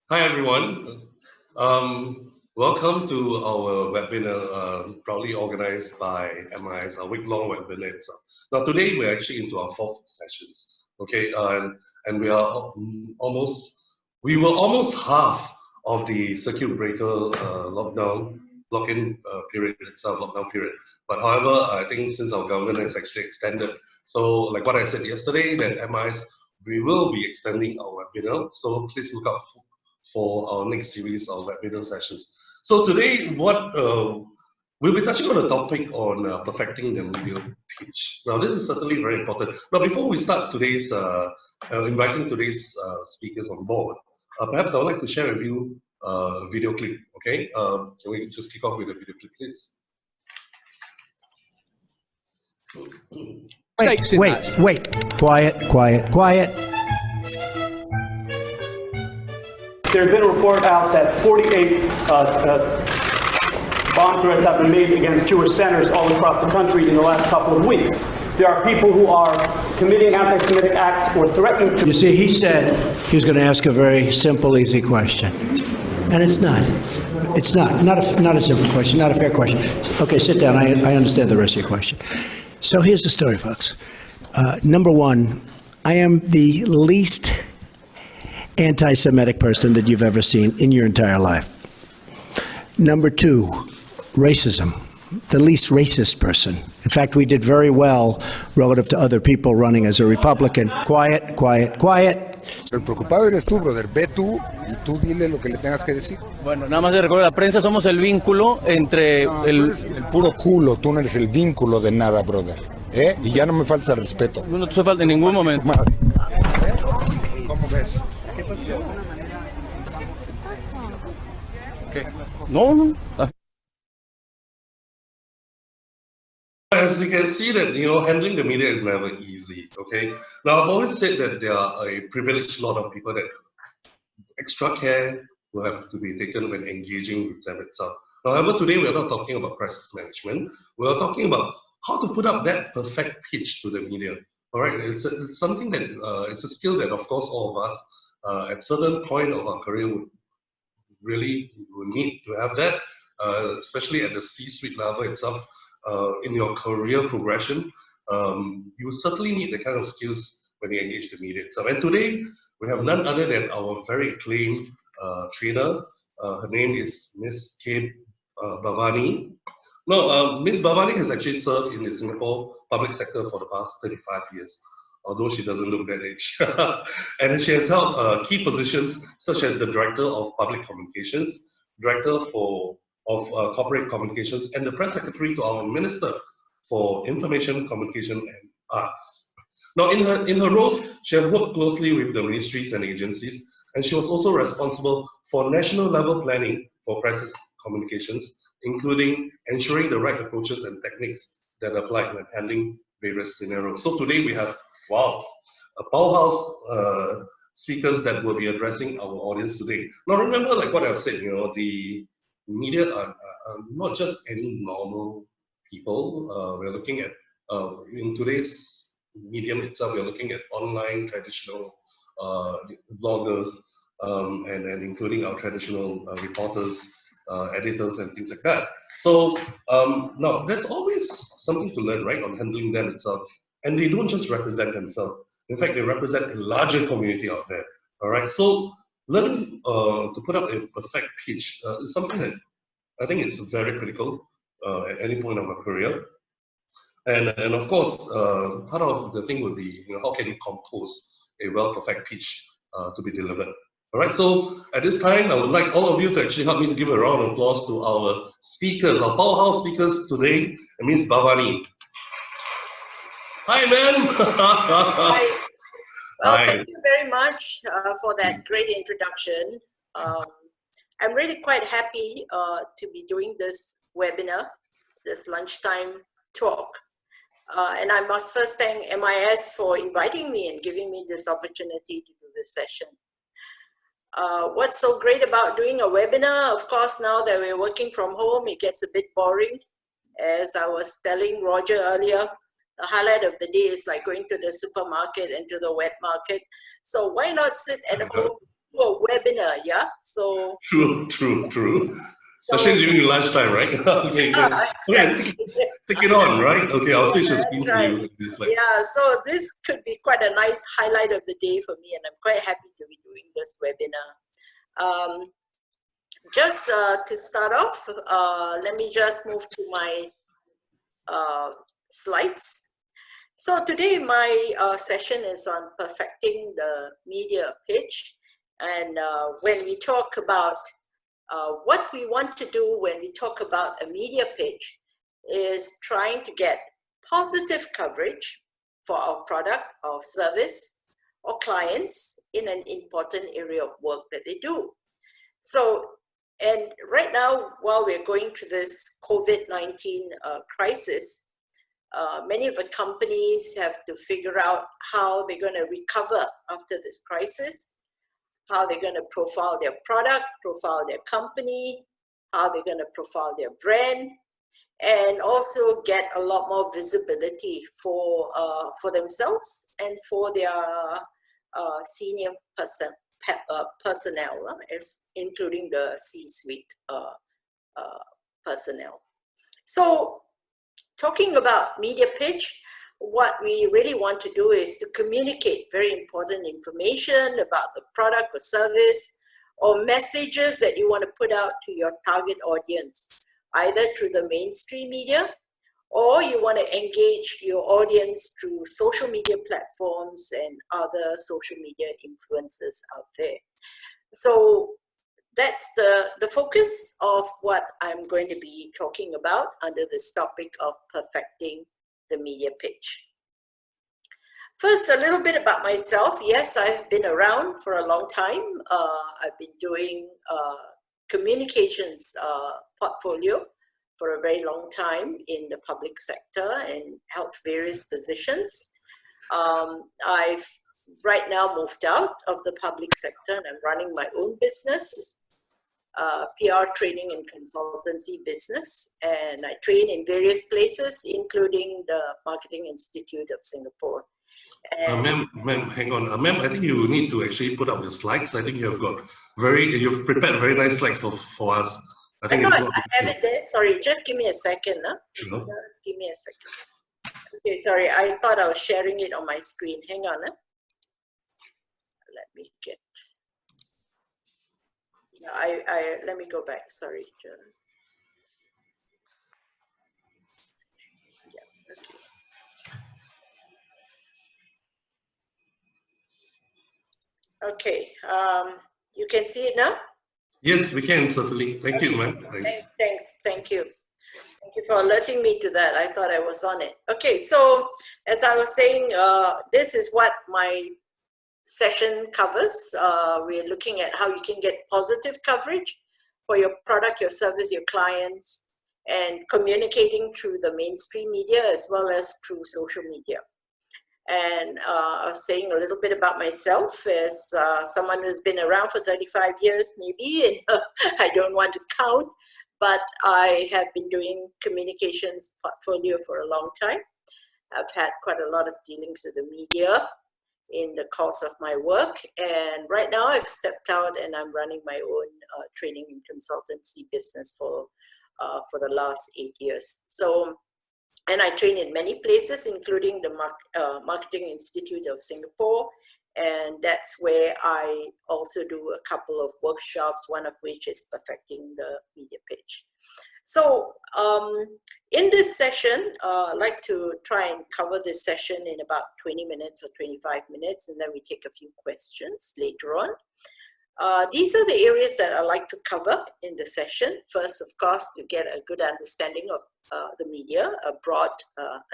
Hi everyone. Welcome to our webinar, proudly organized by MIS, a week-long webinar itself. Now today we're actually into our fourth sessions, okay, and we are we were almost half of the circuit breaker lock-in period itself, lockdown period. But however, I think since our government has actually extended, so like what I said yesterday, that MIS we will be extending our webinar, so please look out for our next series of webinar sessions. So today, we'll be touching on a topic on perfecting the media pitch. Now, this is certainly very important. Now, before we start today's inviting today's speakers on board, perhaps I would like to share with you a video clip. Okay, can we just kick off with a video clip, please? Wait. Quiet. There's been a report out that 48 bomb threats have been made against Jewish centers all across the country in the last couple of weeks. There are people who are committing anti-Semitic acts or threatening to... You see, he said he was going to ask a very simple, easy question. And it's not. It's not a simple question, not a fair question. Okay, sit down. I understand the rest of your question. So here's the story, folks. Number one, I am the least anti-Semitic person that you've ever seen in your entire life. Number two, racism. The least racist person. In fact, we did very well relative to other people running as a Republican. Quiet. El preocupado eres tú, brother. Ve tú y tú dile lo que le tengas que decir. Bueno, nada más de recordar, la prensa somos el vínculo entre el puro culo, tú no eres el vínculo de nada, brother. Y ya no me falta el respeto. No te falta en ningún momento. Madre. ¿Cómo ves? ¿Qué? No. As you can see that, handling the media is never easy, okay? Now, I've always said that there are a privileged lot of people that extra care will have to be taken when engaging with them itself. However, today we are not talking about crisis management. We are talking about how to put up that perfect pitch to the media. All right, it's something that it's a skill that, of course, all of us at certain point of our career would need to have that, especially at the C-suite level itself. In your career progression, you certainly need the kind of skills when you engage the media itself. And today, we have none other than our very acclaimed trainer. Her name is Ms. Kate Bhavani. No, Ms. Bhavani has actually served in the Singapore public sector for the past 35 years, although she doesn't look that age. And she has held key positions such as the Director of Public Communications, Director of Corporate Communications, and the Press Secretary to our Minister for Information, Communication and Arts. Now, in her roles, she has worked closely with the ministries and agencies, and she was also responsible for national level planning for crisis communications, including ensuring the right approaches and techniques that apply when handling various scenarios. So today we have, wow, a powerhouse speakers that will be addressing our audience today. Now remember, like what I've said, the media are not just any normal people. We're looking at, in today's medium itself, we're looking at online traditional bloggers and including our traditional reporters, editors and things like that. So now there's always something to learn, right, on handling them itself. And they don't just represent themselves. In fact, they represent a larger community out there. All right. So learning to put up a perfect pitch is something that I think it's very critical at any point of a career. And of course, part of the thing would be, how can you compose a well-perfect pitch to be delivered? All right, so at this time, I would like all of you to actually help me to give a round of applause to our speakers, our powerhouse speakers today, Ms. Bhavani. Hi, ma'am. Hi. Well, thank you very much for that great introduction. I'm really quite happy to be doing this webinar, this lunchtime talk. And I must first thank MIS for inviting me and giving me this opportunity to do this session. What's so great about doing a webinar? Of course, now that we're working from home, it gets a bit boring. As I was telling Roger earlier, the highlight of the day is like going to the supermarket and to the wet market. So why not sit at home do a webinar, yeah? So, True. Especially during lunchtime, right? Okay, go yeah, ahead. exactly. Take it on, right? Okay, I'll switch the screen That's for right. you. It's like, Yeah, so this could be quite a nice highlight of the day for me, and I'm quite happy to be doing this webinar. Just to start off, let me just move to my slides. So today my session is on perfecting the media pitch, and when we talk about what we want to do when we talk about a media pitch is trying to get positive coverage for our product or service or clients in an important area of work that they do. So, and right now, while we're going through this COVID-19 crisis, many of the companies have to figure out how they're going to recover after this crisis, how they're going to profile their product, profile their company, how they're going to profile their brand, and also get a lot more visibility for themselves and for their senior personnel, including the C-suite personnel. So, talking about media pitch, what we really want to do is to communicate very important information about the product or service or messages that you want to put out to your target audience, either through the mainstream media or you want to engage your audience through social media platforms and other social media influencers out there. So that's the focus of what I'm going to be talking about under this topic of perfecting the media pitch. First, a little bit about myself. Yes, I've been around for a long time. I've been doing communications portfolio for a very long time in the public sector and held various positions. I've right now moved out of the public sector and I'm running my own business. PR training and consultancy business, and I train in various places, including the Marketing Institute of Singapore. ma'am, hang on. Ma'am, I think you need to actually put up your slides. I think you've prepared very nice slides for us. I think I have it there. Sorry, just give me a second. Sure. Just give me a second. Okay, sorry, I thought I was sharing it on my screen. Hang on. Let me get. Let me go back. Sorry, just. Yeah, okay. Okay. You can see it now? Yes, we can, certainly. Thank you, ma'am. Thanks. Thank you. Thank you for alerting me to that. I thought I was on it. Okay, so as I was saying, this is what my session covers. We're looking at how you can get positive coverage for your product, your service, your clients, and communicating through the mainstream media as well as through social media. And I was saying a little bit about myself as someone who's been around for 35 years, maybe, and I don't want to count, but I have been doing communications portfolio for a long time. I've had quite a lot of dealings with the media in the course of my work, and right now I've stepped out and I'm running my own training and consultancy business for the last 8 years. So, and I train in many places, including the Marketing Institute of Singapore, and that's where I also do a couple of workshops, one of which is perfecting the media pitch. So in this session, I'd like to try and cover this session in about 20 minutes or 25 minutes, and then we take a few questions later on. These are the areas that I like to cover in the session. First, of course, to get a good understanding of the media, a broad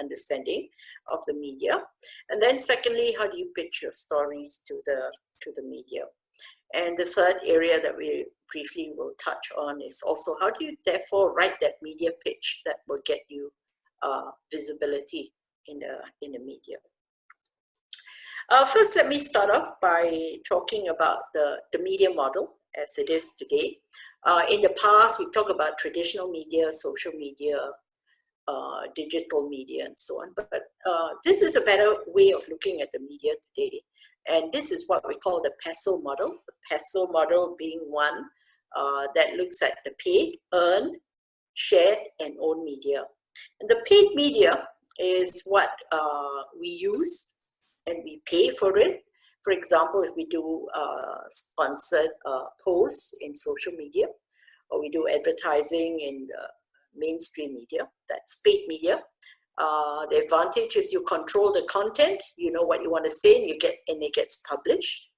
understanding of the media. And then secondly, how do you pitch your stories to the media? And the third area that we briefly will touch on is also how do you therefore write that media pitch that will get you visibility in the media. First, let me start off by talking about the media model as it is today. In the past, we talked about traditional media, social media, digital media and so on. But this is a better way of looking at the media today. And this is what we call the PESO model. The PESO model being one that looks at the paid, earned, shared, and owned media. And the paid media is what we use and we pay for it. For example, if we do sponsored posts in social media, or we do advertising in mainstream media, that's paid media. The advantage is you control the content, you know what you want to say, and it gets published.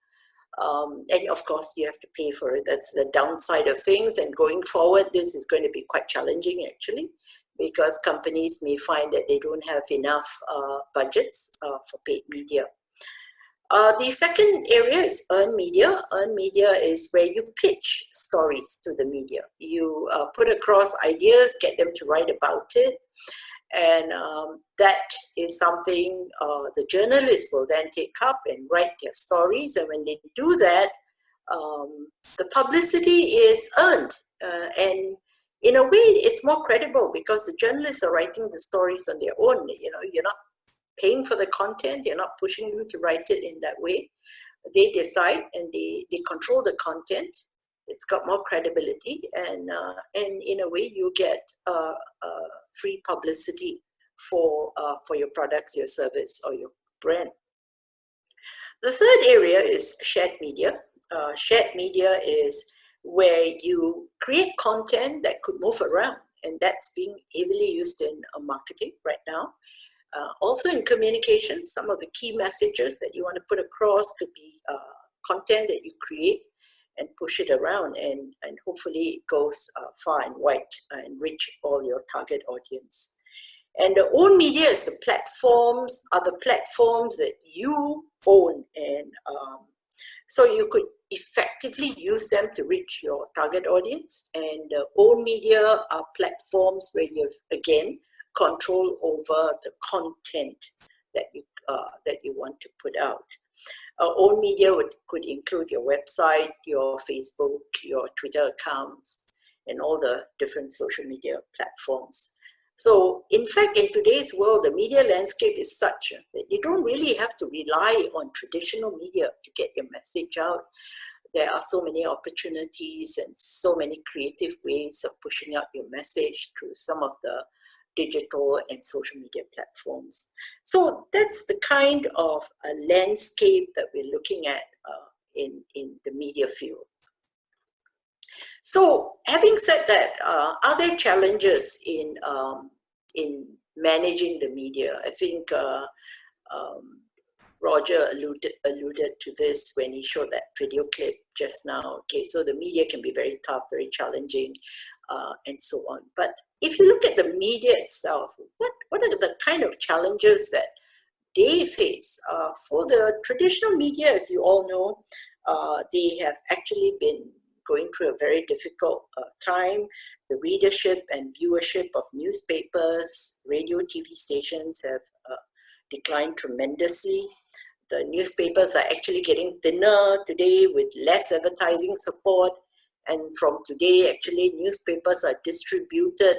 And of course, you have to pay for it. That's the downside of things. And going forward, this is going to be quite challenging, actually, because companies may find that they don't have enough budgets for paid media. The second area is earned media. Earned media is where you pitch stories to the media. You put across ideas, get them to write about it. And that is something the journalists will then take up and write their stories. And when they do that, the publicity is earned. And in a way, it's more credible because the journalists are writing the stories on their own. You know, you're not paying for the content, you're not pushing them to write it in that way. They decide and they control the content. It's got more credibility, and in a way, you get free publicity for your products, your service, or your brand. The third area is shared media. Shared media is where you create content that could move around, and that's being heavily used in marketing right now. Also in communications, some of the key messages that you want to put across could be content that you create and push it around, and hopefully it goes far and wide and reach all your target audience. And the own media is the platforms, are the platforms that you own, and so you could effectively use them to reach your target audience. And own media are platforms where you have, again, control over the content that you want to put out. Own media could include your website, your Facebook, your Twitter accounts, and all the different social media platforms. So in fact, in today's world, the media landscape is such that you don't really have to rely on traditional media to get your message out. There are so many opportunities and so many creative ways of pushing out your message through some of the digital and social media platforms. So that's the kind of landscape that we're looking at in the media field. So having said that, are there challenges in managing the media? I think Roger alluded to this when he showed that video clip just now. Okay, so the media can be very tough, very challenging, and so on. But if you look at the media itself, what are the kind of challenges that they face? For the traditional media, as you all know, they have actually been going through a very difficult time. The readership and viewership of newspapers, radio, TV stations have declined tremendously. The newspapers are actually getting thinner today with less advertising support. And from today, actually, newspapers are distributed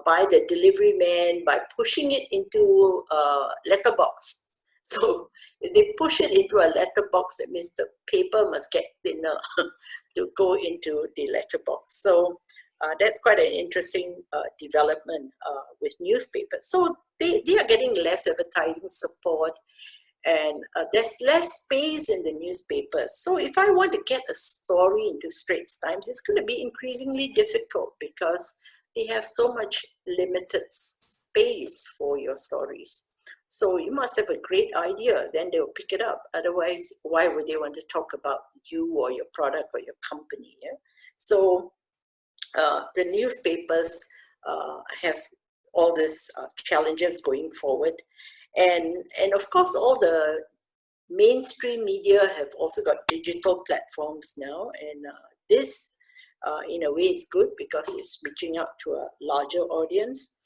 by the delivery man by pushing it into a letterbox. So if they push it into a letterbox, that means the paper must get thinner to go into the letterbox. So that's quite an interesting development with newspapers. So they are getting less advertising support, and there's less space in the newspapers. So if I want to get a story into Straits Times, it's going to be increasingly difficult because they have so much limited space for your stories. So you must have a great idea, then they'll pick it up. Otherwise, why would they want to talk about you or your product or your company? Yeah? So the newspapers have all these challenges going forward. And of course, all the mainstream media have also got digital platforms now. And this, in a way, is good because it's reaching out to a larger audience.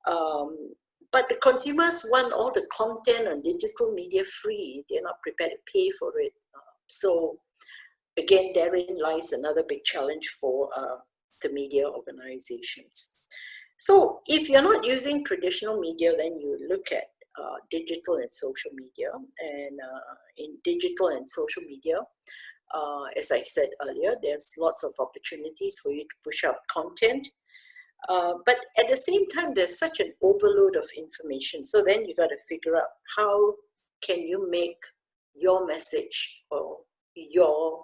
But the consumers want all the content on digital media free. They're not prepared to pay for it. So again, therein lies another big challenge for the media organizations. So if you're not using traditional media, then you look at digital and social media. And in digital and social media, as I said earlier, there's lots of opportunities for you to push out content. But at the same time, there's such an overload of information. So then you got to figure out how can you make your message or your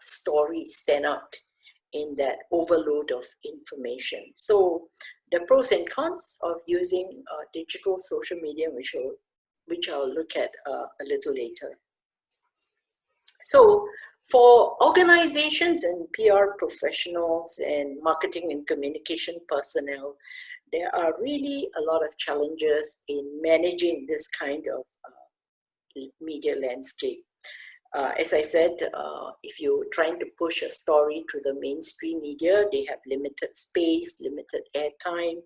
story stand out in that overload of information. So the pros and cons of using digital social media, which I'll look at a little later. So for organizations and PR professionals and marketing and communication personnel, there are really a lot of challenges in managing this kind of media landscape. As I said, if you're trying to push a story to the mainstream media, they have limited space, limited airtime.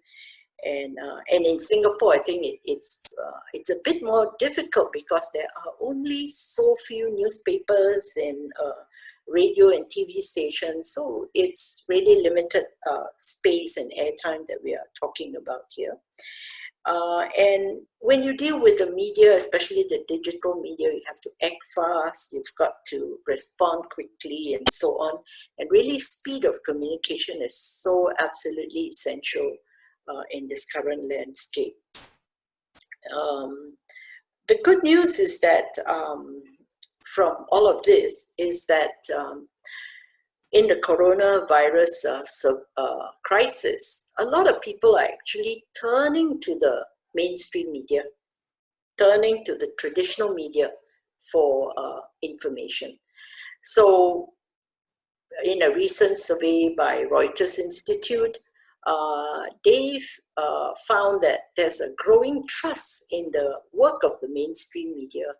And in Singapore, I think it's a bit more difficult because there are only so few newspapers and radio and TV stations. So it's really limited space and airtime that we are talking about here. And when you deal with the media, especially the digital media, you have to act fast, you've got to respond quickly and so on. And really speed of communication is so absolutely essential in this current landscape. The good news is that from all of this is that in the coronavirus crisis, a lot of people are actually turning to the mainstream media, turning to the traditional media for information. So in a recent survey by Reuters Institute, they've found that there's a growing trust in the work of the mainstream media.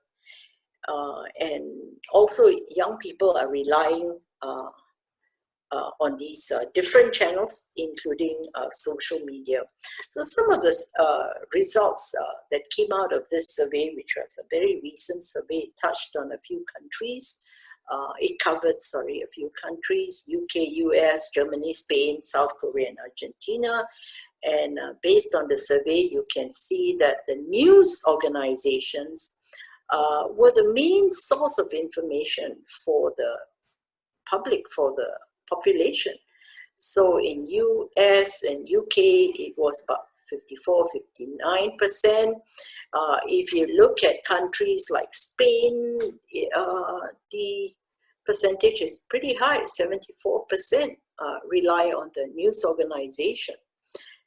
And also young people are relying on these different channels, including social media. So some of the results that came out of this survey, which was a very recent survey, touched on a few countries. It covered, a few countries: UK, US, Germany, Spain, South Korea, and Argentina. And based on the survey, you can see that the news organizations were the main source of information for the public, for the population. So in US and UK, it was about 54-59%. If you look at countries like Spain, the percentage is pretty high, 74% rely on the news organization.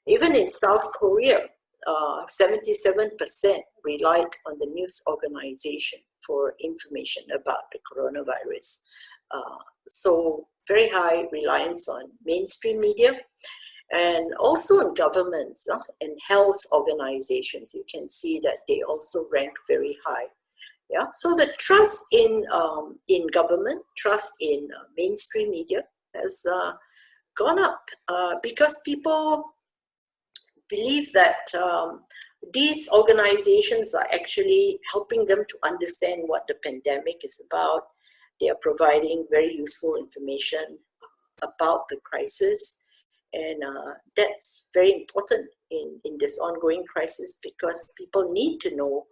Even in South Korea, 77% relied on the news organization for information about the coronavirus. So very high reliance on mainstream media, and also on governments and health organizations. You can see that they also rank very high. Yeah, so the trust in government, trust in mainstream media has gone up because people believe that these organizations are actually helping them to understand what the pandemic is about. They are providing very useful information about the crisis. And that's very important in this ongoing crisis, because people need to know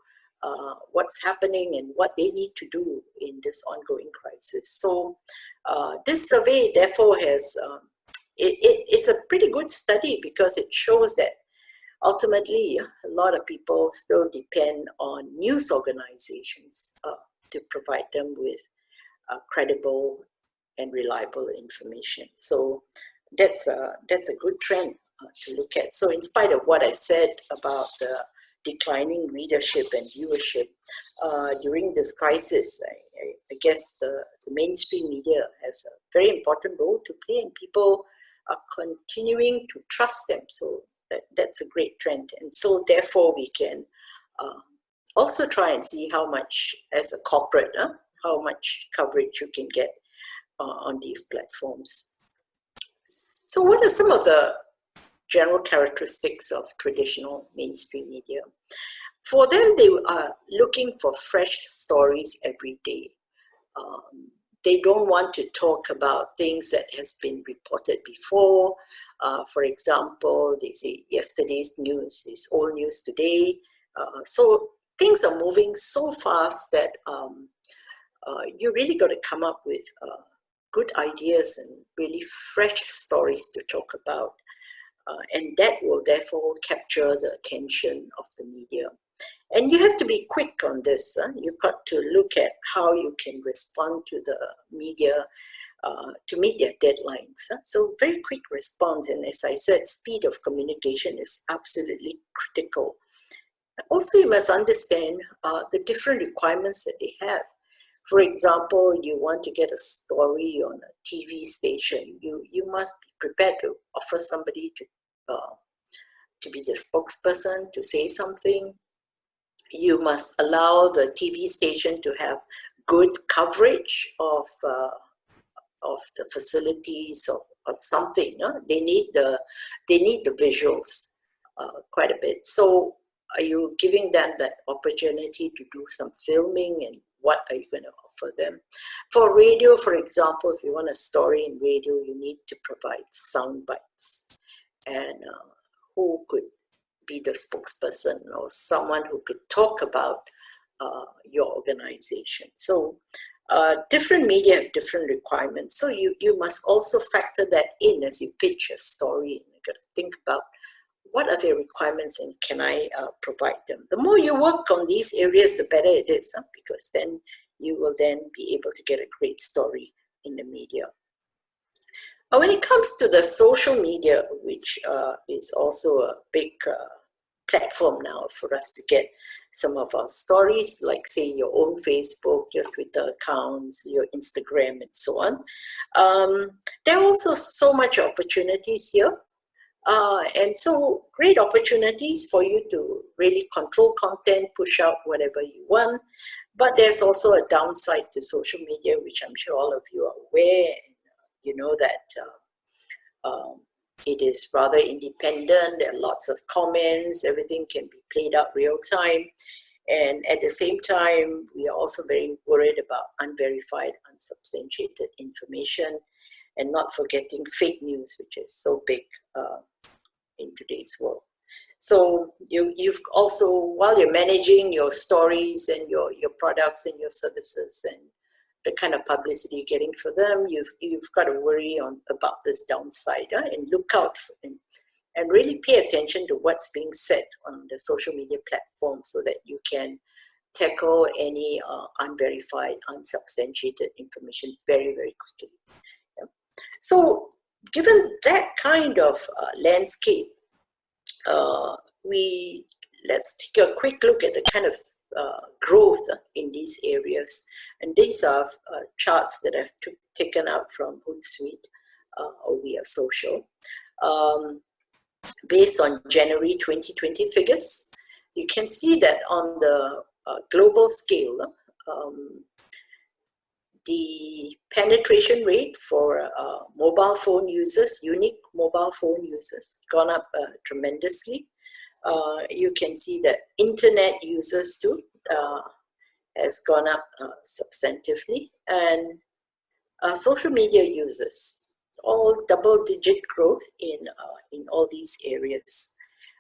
what's happening and what they need to do in this ongoing crisis. So this survey, therefore, has it's a pretty good study, because it shows that ultimately a lot of people still depend on news organizations to provide them with credible and reliable information. So that's a good trend to look at. So in spite of what I said about the declining readership and viewership during this crisis, I guess the mainstream media has a very important role to play, and people are continuing to trust them. So that's a great trend. And so therefore we can also try and see how much, as a corporate, how much coverage you can get on these platforms. So what are some of the general characteristics of traditional mainstream media? For them, they are looking for fresh stories every day. they don't want to talk about things that has been reported before. For example, they say yesterday's news is old news today. So things are moving so fast that you really got to come up with good ideas and really fresh stories to talk about. And that will therefore capture the attention of the media. And you have to be quick on this. You've got to look at how you can respond to the media to meet their deadlines. So very quick response. And as I said, speed of communication is absolutely critical. Also, you must understand the different requirements that they have. For example, you want to get a story on a TV station. You must be prepared to offer somebody to be the spokesperson, to say something. You must allow the TV station to have good coverage of the facilities of something. They need the visuals quite a bit. So are you giving them that opportunity to do some filming, and what are you going to offer them? For radio, for example, if you want a story in radio, you need to provide sound bites, and who could be the spokesperson or someone who could talk about your organization. So different media have different requirements. So you must also factor that in as you pitch a story. You got to think about what are their requirements and can I provide them. The more you work on these areas, the better it is, because then you will then be able to get a great story in the media. When it comes to the social media, which is also a big platform now for us to get some of our stories, like say your own Facebook, your Twitter accounts, your Instagram, and so on. There are also so much opportunities here. And so great opportunities for you to really control content, push out whatever you want. But there's also a downside to social media, which I'm sure all of you are aware. You know that it is rather independent. There are lots of comments. Everything can be played out real time. And at the same time, we are also very worried about unverified, unsubstantiated information, and not forgetting fake news, which is so big in today's world. So you've also, while you're managing your stories and your products and your services and the kind of publicity you're getting for them, you've got to worry about this downside and look out for, and really pay attention to what's being said on the social media platform so that you can tackle any unverified, unsubstantiated information very, very quickly. Yeah. So given that kind of landscape, let's take a quick look at the kind of growth in these areas. And these are charts that I've taken out from Hootsuite or We Are Social, based on January 2020 figures. You can see that on the global scale, the penetration rate for mobile phone users, unique mobile phone users, gone up tremendously. You can see that internet users too has gone up substantively, and social media users, all double-digit growth in all these areas.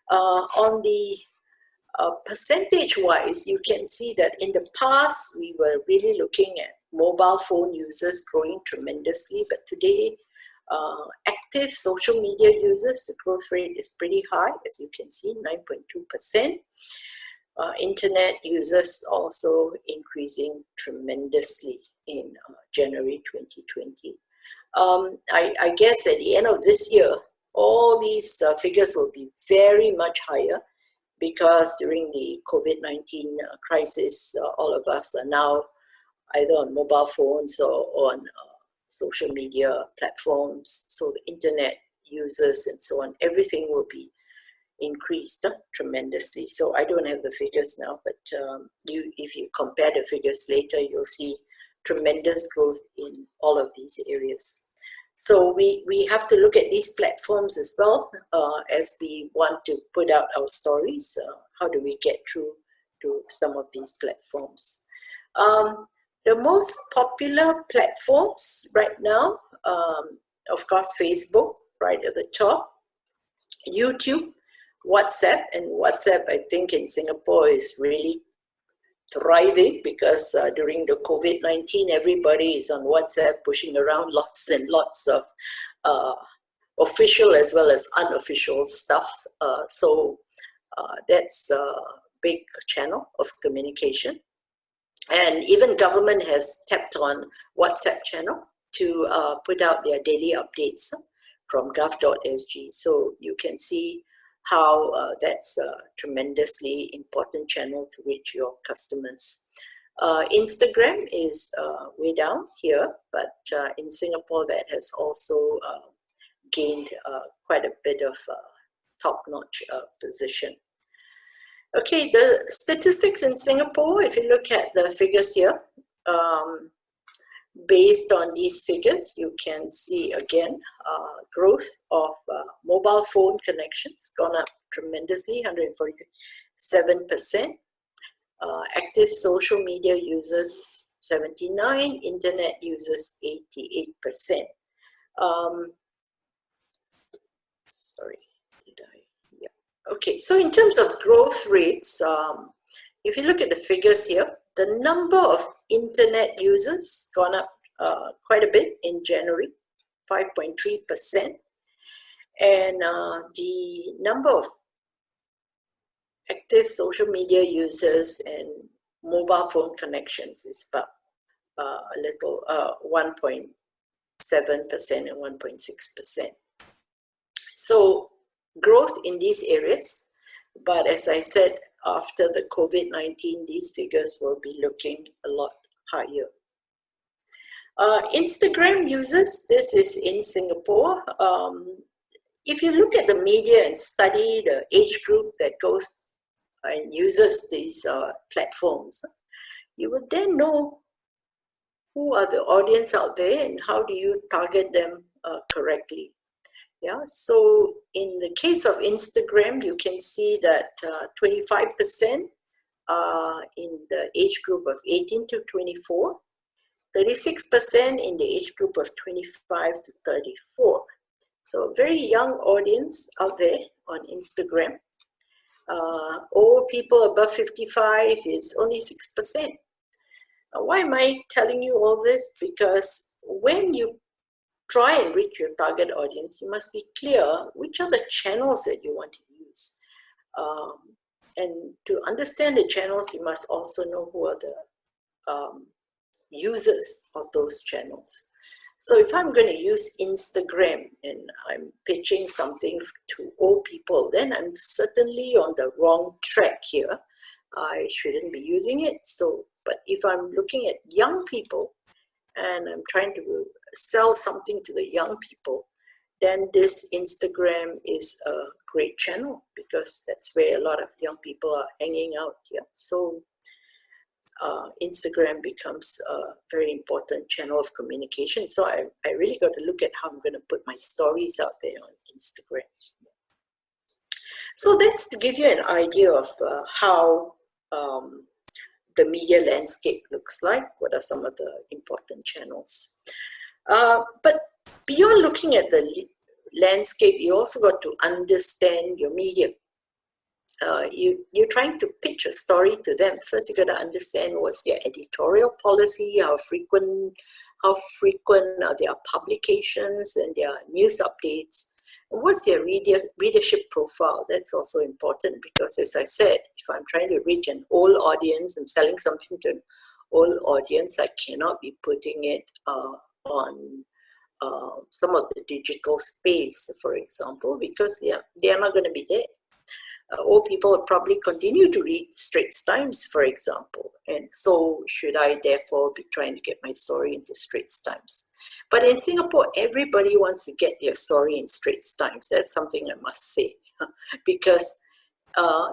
On the percentage-wise, you can see that in the past we were really looking at mobile phone users growing tremendously, but today active social media users, the growth rate is pretty high, as you can see, 9.2%. Internet users also increasing tremendously in January 2020. I guess at the end of this year, all these figures will be very much higher, because during the COVID-19 crisis, all of us are now either on mobile phones or on social media platforms. So the internet users and so on, everything will be increased tremendously. So I don't have the figures now, but if you compare the figures later, you'll see tremendous growth in all of these areas. So we have to look at these platforms as well as we want to put out our stories. How do we get through to some of these platforms? The most popular platforms right now, of course, Facebook, right at the top, YouTube, WhatsApp, and WhatsApp, I think in Singapore is really thriving because during the COVID-19, everybody is on WhatsApp pushing around lots and lots of official as well as unofficial stuff. So that's a big channel of communication. And even government has tapped on WhatsApp channel to put out their daily updates from gov.sg. So you can see how that's a tremendously important channel to reach your customers. Instagram is way down here, but in Singapore that has also gained quite a bit of top-notch position. Okay, the statistics in Singapore, if you look at the figures here, based on these figures, you can see again growth of mobile phone connections gone up tremendously, 147%. Active social media users, 79%, internet users, 88%. Okay, so in terms of growth rates, if you look at the figures here, the number of internet users gone up quite a bit in January, 5.3%. And the number of active social media users and mobile phone connections is about a little 1.7% and 1.6%. So growth in these areas, but as I said, after the COVID-19, these figures will be looking a lot higher. Instagram users, this is in Singapore. If you look at the media and study the age group that goes and uses these platforms, you would then know who are the audience out there and how do you target them correctly. Yeah, so in the case of Instagram, you can see that 25% are in the age group of 18 to 24, 36% in the age group of 25 to 34. So a very young audience out there on Instagram. Old people above 55 is only 6%. Why am I telling you all this? Because when you try and reach your target audience, you must be clear which are the channels that you want to use. And to understand the channels, you must also know who are the users of those channels. So if I'm going to use Instagram and I'm pitching something to old people, then I'm certainly on the wrong track here. I shouldn't be using it. So, but if I'm looking at young people and I'm trying to sell something to the young people, then this Instagram is a great channel because that's where a lot of young people are hanging out here. So Instagram becomes a very important channel of communication. So I really got to look at how I'm going to put my stories out there on Instagram. So that's to give you an idea of how the media landscape looks like. What are some of the important channels? But beyond looking at the landscape, you also got to understand your medium. You're trying to pitch a story to them. First, you got to understand what's their editorial policy, how frequent are their publications and their news updates, and what's their readership profile. That's also important because, as I said, if I'm trying to reach an old audience, I'm selling something to an old audience, I cannot be putting it on some of the digital space, for example, because they are not going to be there. Old people will probably continue to read Straits Times, for example, and so should I therefore be trying to get my story into Straits Times. But in Singapore, everybody wants to get their story in Straits Times. That's something I must say, because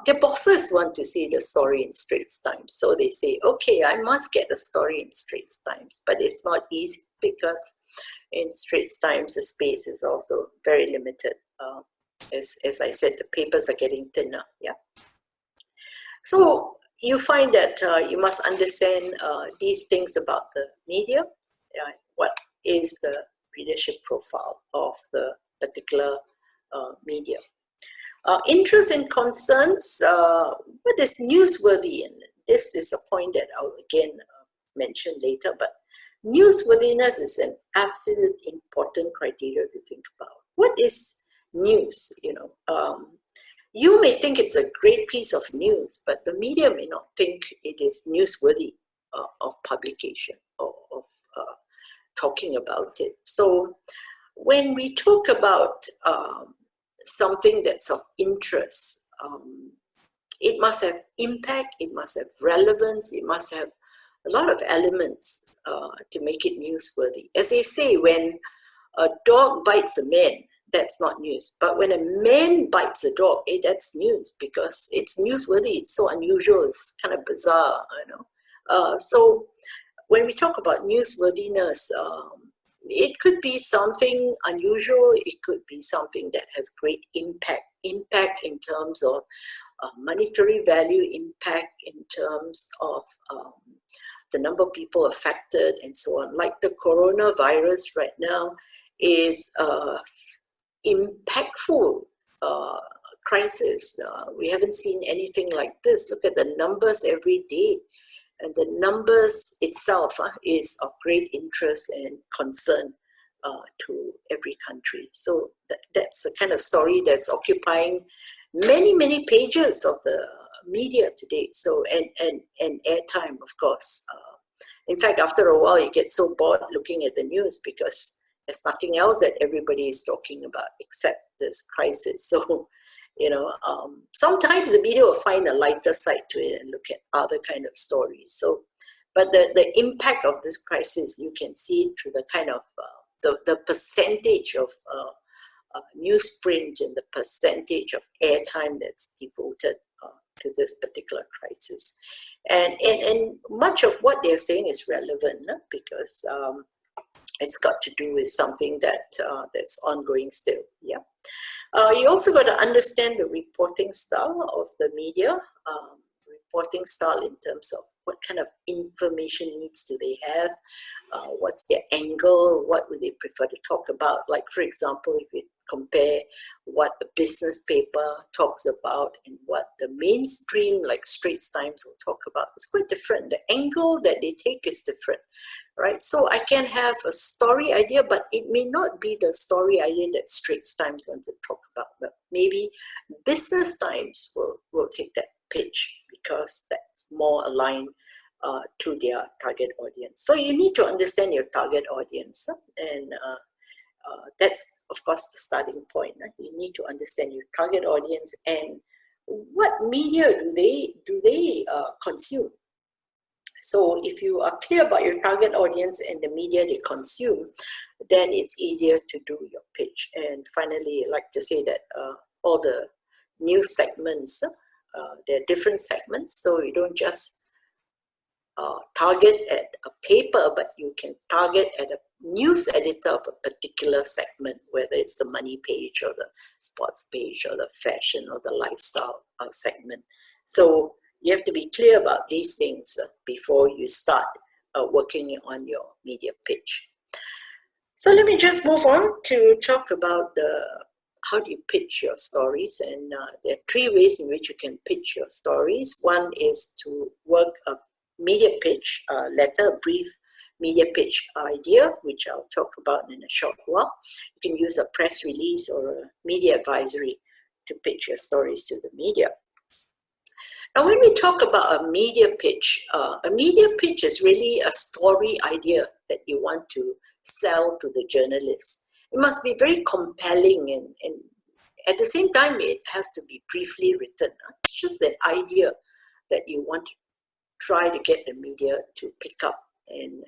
their bosses want to see the story in Straits Times. So they say, okay, I must get the story in Straits Times, but it's not easy because in Straits Times, the space is also very limited. As I said, the papers are getting thinner. Yeah. So you find that you must understand these things about the media. What is the readership profile of the particular media? Interests and concerns, what is newsworthy? And this is a point that I'll again mention later, but newsworthiness is an absolute important criteria to think about. What is news? You may think it's a great piece of news, but the media may not think it is newsworthy of publication or of talking about it. So when we talk about something that's of interest, it must have impact, it must have relevance, it must have a lot of elements to make it newsworthy. As they say, when a dog bites a man, that's not news. But when a man bites a dog, that's news, because it's newsworthy. It's so unusual. It's kind of bizarre, so when we talk about newsworthiness, it could be something unusual. It could be something that has great impact in terms of monetary value, impact in terms of the number of people affected and so on. Like the coronavirus right now is impactful crisis. We haven't seen anything like this. Look at the numbers every day. And the numbers itself is of great interest and concern to every country. So that's the kind of story that's occupying many, many pages of the media today. So, and airtime, of course. In fact, after a while, you get so bored looking at the news because there's nothing else that everybody is talking about except this crisis. So, sometimes the media will find a lighter side to it and look at other kind of stories. So, but the impact of this crisis, you can see it through the kind of the percentage of newsprint and the percentage of airtime that's devoted to this particular crisis. And much of what they're saying is relevant because it's got to do with something that's ongoing still. Yeah. You also got to understand the reporting style of the media, reporting style in terms of what kind of information needs do they have, what's their angle, what would they prefer to talk about. Like, for example, if you compare what a business paper talks about and what the mainstream, like Straits Times, will talk about, it's quite different. The angle that they take is different. Right, so I can have a story idea, but it may not be the story idea that Straits Times want to talk about. But maybe Business Times will take that pitch because that's more aligned to their target audience. So you need to understand your target audience, and that's of course the starting point. You need to understand your target audience and what media do they consume. So if you are clear about your target audience and the media they consume, then it's easier to do your pitch. And finally, I'd like to say that all the news segments, there are different segments. So you don't just target at a paper, but you can target at a news editor of a particular segment, whether it's the money page or the sports page or the fashion or the lifestyle segment. So you have to be clear about these things before you start working on your media pitch. So let me just move on to talk about how do you pitch your stories. And there are three ways in which you can pitch your stories. One is to work a media pitch, letter, a brief media pitch idea, which I'll talk about in a short while. You can use a press release or a media advisory to pitch your stories to the media. Now, when we talk about a media pitch is really a story idea that you want to sell to the journalist. It must be very compelling and at the same time, it has to be briefly written. It's just an idea that you want to try to get the media to pick up. And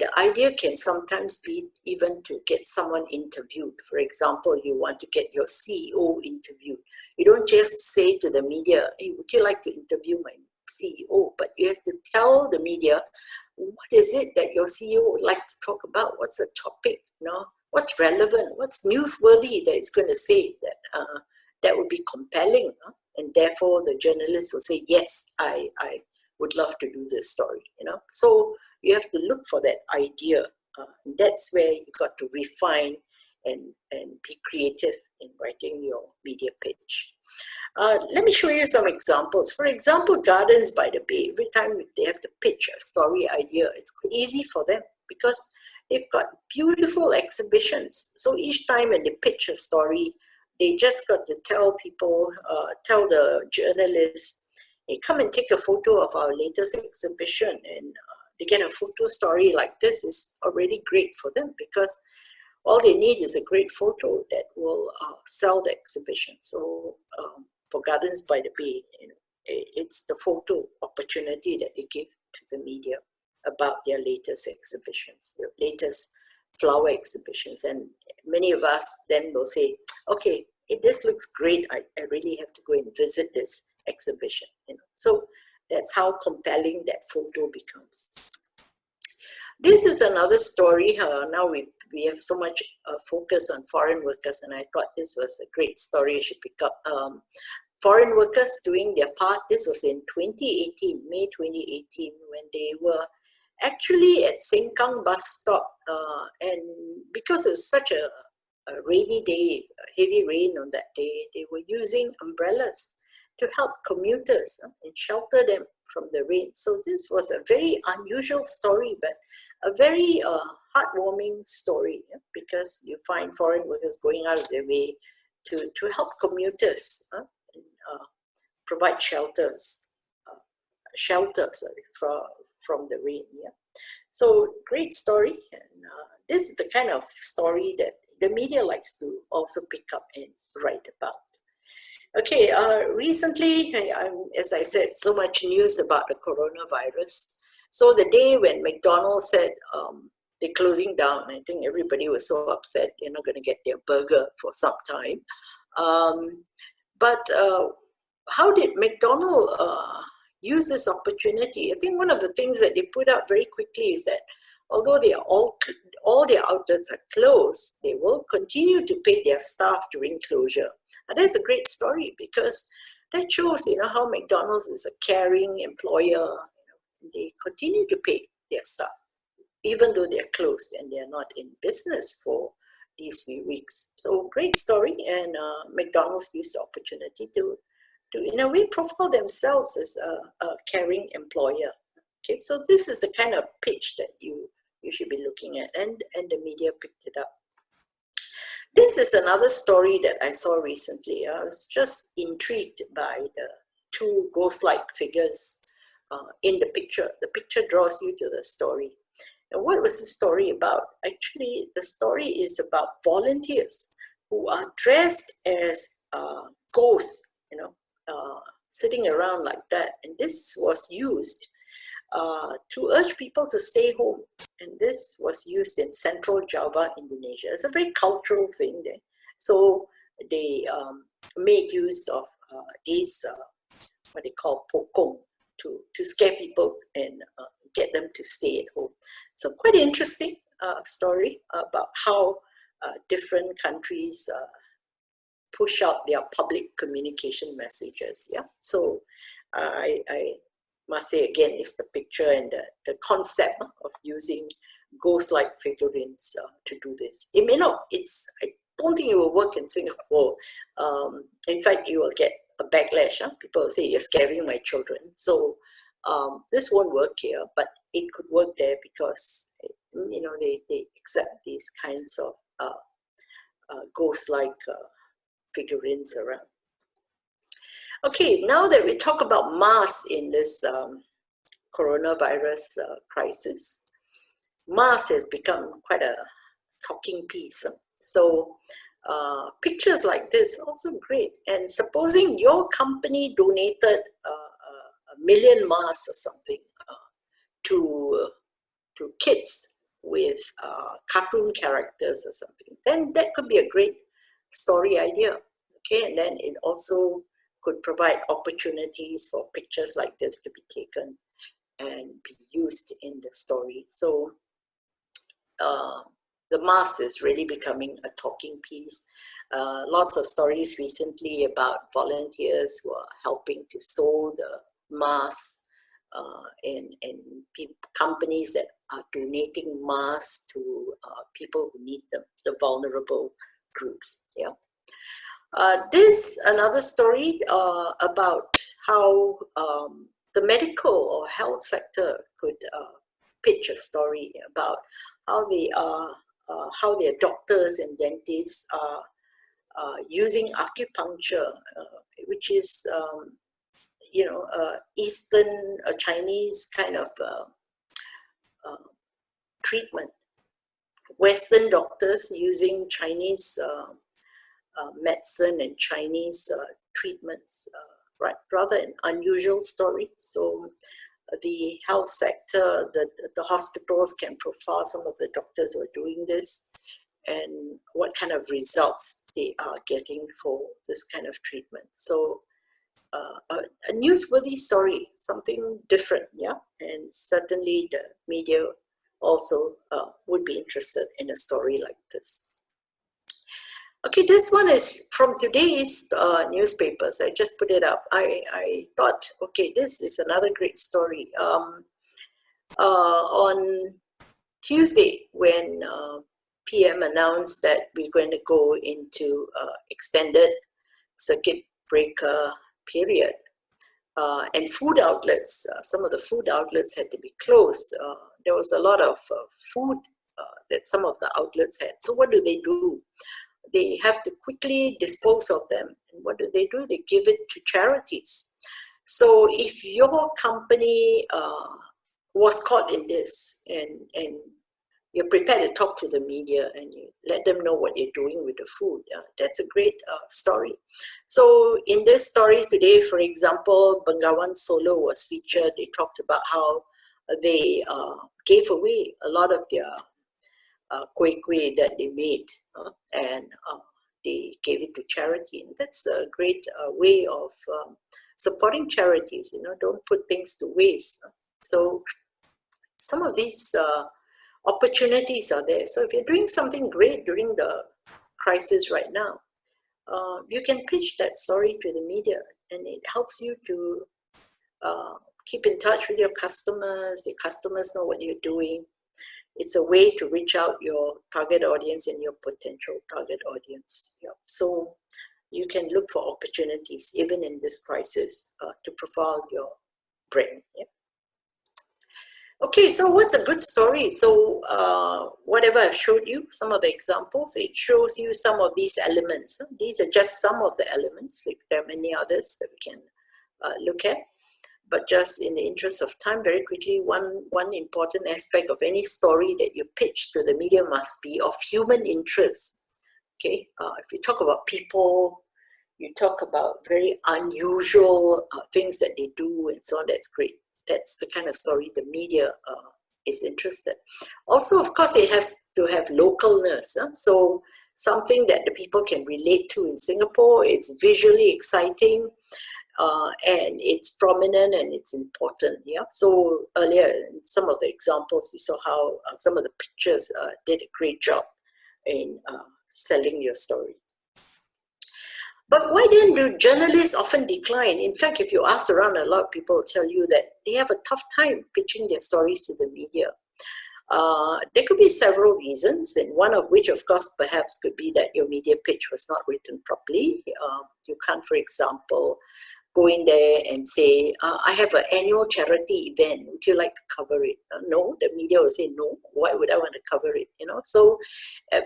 the idea can sometimes be even to get someone interviewed. For example, you want to get your CEO interviewed. You don't just say to the media, hey, would you like to interview my CEO? But you have to tell the media, what is it that your CEO would like to talk about? What's the topic? What's relevant? What's newsworthy that it's going to say that would be compelling? and therefore the journalist will say, yes, I would love to do this story, you know. So you have to look for that idea. That's where you got to refine and be creative in writing your media pitch. Let me show you some examples. For example, Gardens by the Bay. Every time they have to pitch a story idea, it's easy for them because they've got beautiful exhibitions. So each time when they pitch a story, they just got to tell people, tell the journalists, hey, come and take a photo of our latest exhibition. And they get a photo story like this is already great for them because all they need is a great photo that will sell the exhibition. So for Gardens by the Bay, you know, it's the photo opportunity that they give to the media about their latest exhibitions, the latest flower exhibitions. And many of us then will say, okay, this looks great. I really have to go and visit this exhibition. You know? So that's how compelling that photo becomes. This is another story. Now we have so much focus on foreign workers, and I thought this was a great story you should pick up. Foreign workers doing their part. This was in 2018, May 2018, when they were actually at Sengkang bus stop. And because it was such a rainy day, heavy rain on that day, they were using umbrellas to help commuters and shelter them from the rain. So this was a very unusual story, but a very heartwarming story, because you find foreign workers going out of their way to help commuters and provide shelter from the rain. Yeah. So great story, and this is the kind of story that the media likes to also pick up and write about. Okay, recently, as I said, so much news about the coronavirus. So the day when McDonald's said they're closing down, I think everybody was so upset they're not going to get their burger for some time. But how did McDonald's use this opportunity? I think one of the things that they put out very quickly is that although they are all their outlets are closed, they will continue to pay their staff during closure. And that's a great story because that shows, you know, how McDonald's is a caring employer. You know, they continue to pay their staff, even though they're closed and they're not in business for these few weeks. So great story, and McDonald's used the opportunity to in a way profile themselves as a caring employer. Okay, so this is the kind of pitch that you should be looking at, and the media picked it up. This is another story that I saw recently. I was just intrigued by the two ghost-like figures in the picture. The picture draws you to the story. And what was the story about? Actually, the story is about volunteers who are dressed as ghosts, you know, sitting around like that. And this was used to urge people to stay home. And this was used in Central Java, Indonesia. It's a very cultural thing there. So they made use of these, what they call pokong, to scare people and get them to stay at home. So quite interesting story about how different countries push out their public communication messages. Yeah. So I must say again, is the picture and the concept of using ghost-like figurines to do this. It may not, I don't think it will work in Singapore. In fact, you will get a backlash. People will say, you're scaring my children. So this won't work here, but it could work there because, you know, they accept these kinds of ghost-like figurines around. Okay, now that we talk about masks in this coronavirus crisis, masks has become quite a talking piece. So pictures like this also great. And supposing your company donated 1 million masks or something to kids with cartoon characters or something, then that could be a great story idea. Okay, and then it also could provide opportunities for pictures like this to be taken and be used in the story. So the mask is really becoming a talking piece. Lots of stories recently about volunteers who are helping to sew the masks, and companies that are donating masks to people who need them, the vulnerable groups. Yeah. This another story about how the medical or health sector could pitch a story about how they are, how their doctors and dentists are using acupuncture, which is Eastern Chinese kind of treatment. Western doctors using Chinese medicine and Chinese treatments, right? Rather an unusual story. So the health sector, the hospitals can profile some of the doctors who are doing this and what kind of results they are getting for this kind of treatment. So a newsworthy story, something different, yeah? And certainly the media also would be interested in a story like this. Okay, this one is from today's newspapers. I just put it up. I thought, okay, this is another great story. On Tuesday, when PM announced that we're going to go into extended circuit breaker period, and food outlets, some of the food outlets had to be closed. There was a lot of food that some of the outlets had. So what do? They have to quickly dispose of them. And what do? They give it to charities. So if your company was caught in this and you're prepared to talk to the media and you let them know what you're doing with the food, that's a great story. So in this story today, for example, Bengawan Solo was featured. They talked about how they gave away a lot of their kueh that they made, and they gave it to charity. And that's a great way of supporting charities. Don't put things to waste. So some of these opportunities are there. So if you're doing something great during the crisis right now, you can pitch that story to the media, and it helps you to keep in touch with your customers. The customers know what you're doing. It's a way to reach out your target audience and your potential target audience. Yeah. So you can look for opportunities even in this crisis to profile your brand. Yeah. Okay, so what's a good story? So whatever I've showed you, some of the examples, it shows you some of these elements. These are just some of the elements. There are many others that we can look at. But just in the interest of time, very quickly, one important aspect of any story that you pitch to the media must be of human interest. Okay, if you talk about people, you talk about very unusual things that they do and so on, that's great. That's the kind of story the media is interested. Also, of course, it has to have localness. So something that the people can relate to in Singapore. It's visually exciting. And it's prominent and it's important. Yeah. So earlier, in some of the examples, you saw how some of the pictures did a great job in selling your story. But why then do journalists often decline? In fact, if you ask around, a lot of people will tell you that they have a tough time pitching their stories to the media. There could be several reasons, and one of which, of course, perhaps could be that your media pitch was not written properly. You can't, for example, go in there and say, I have an annual charity event, would you like to cover it? No, the media will say, no, why would I want to cover it? So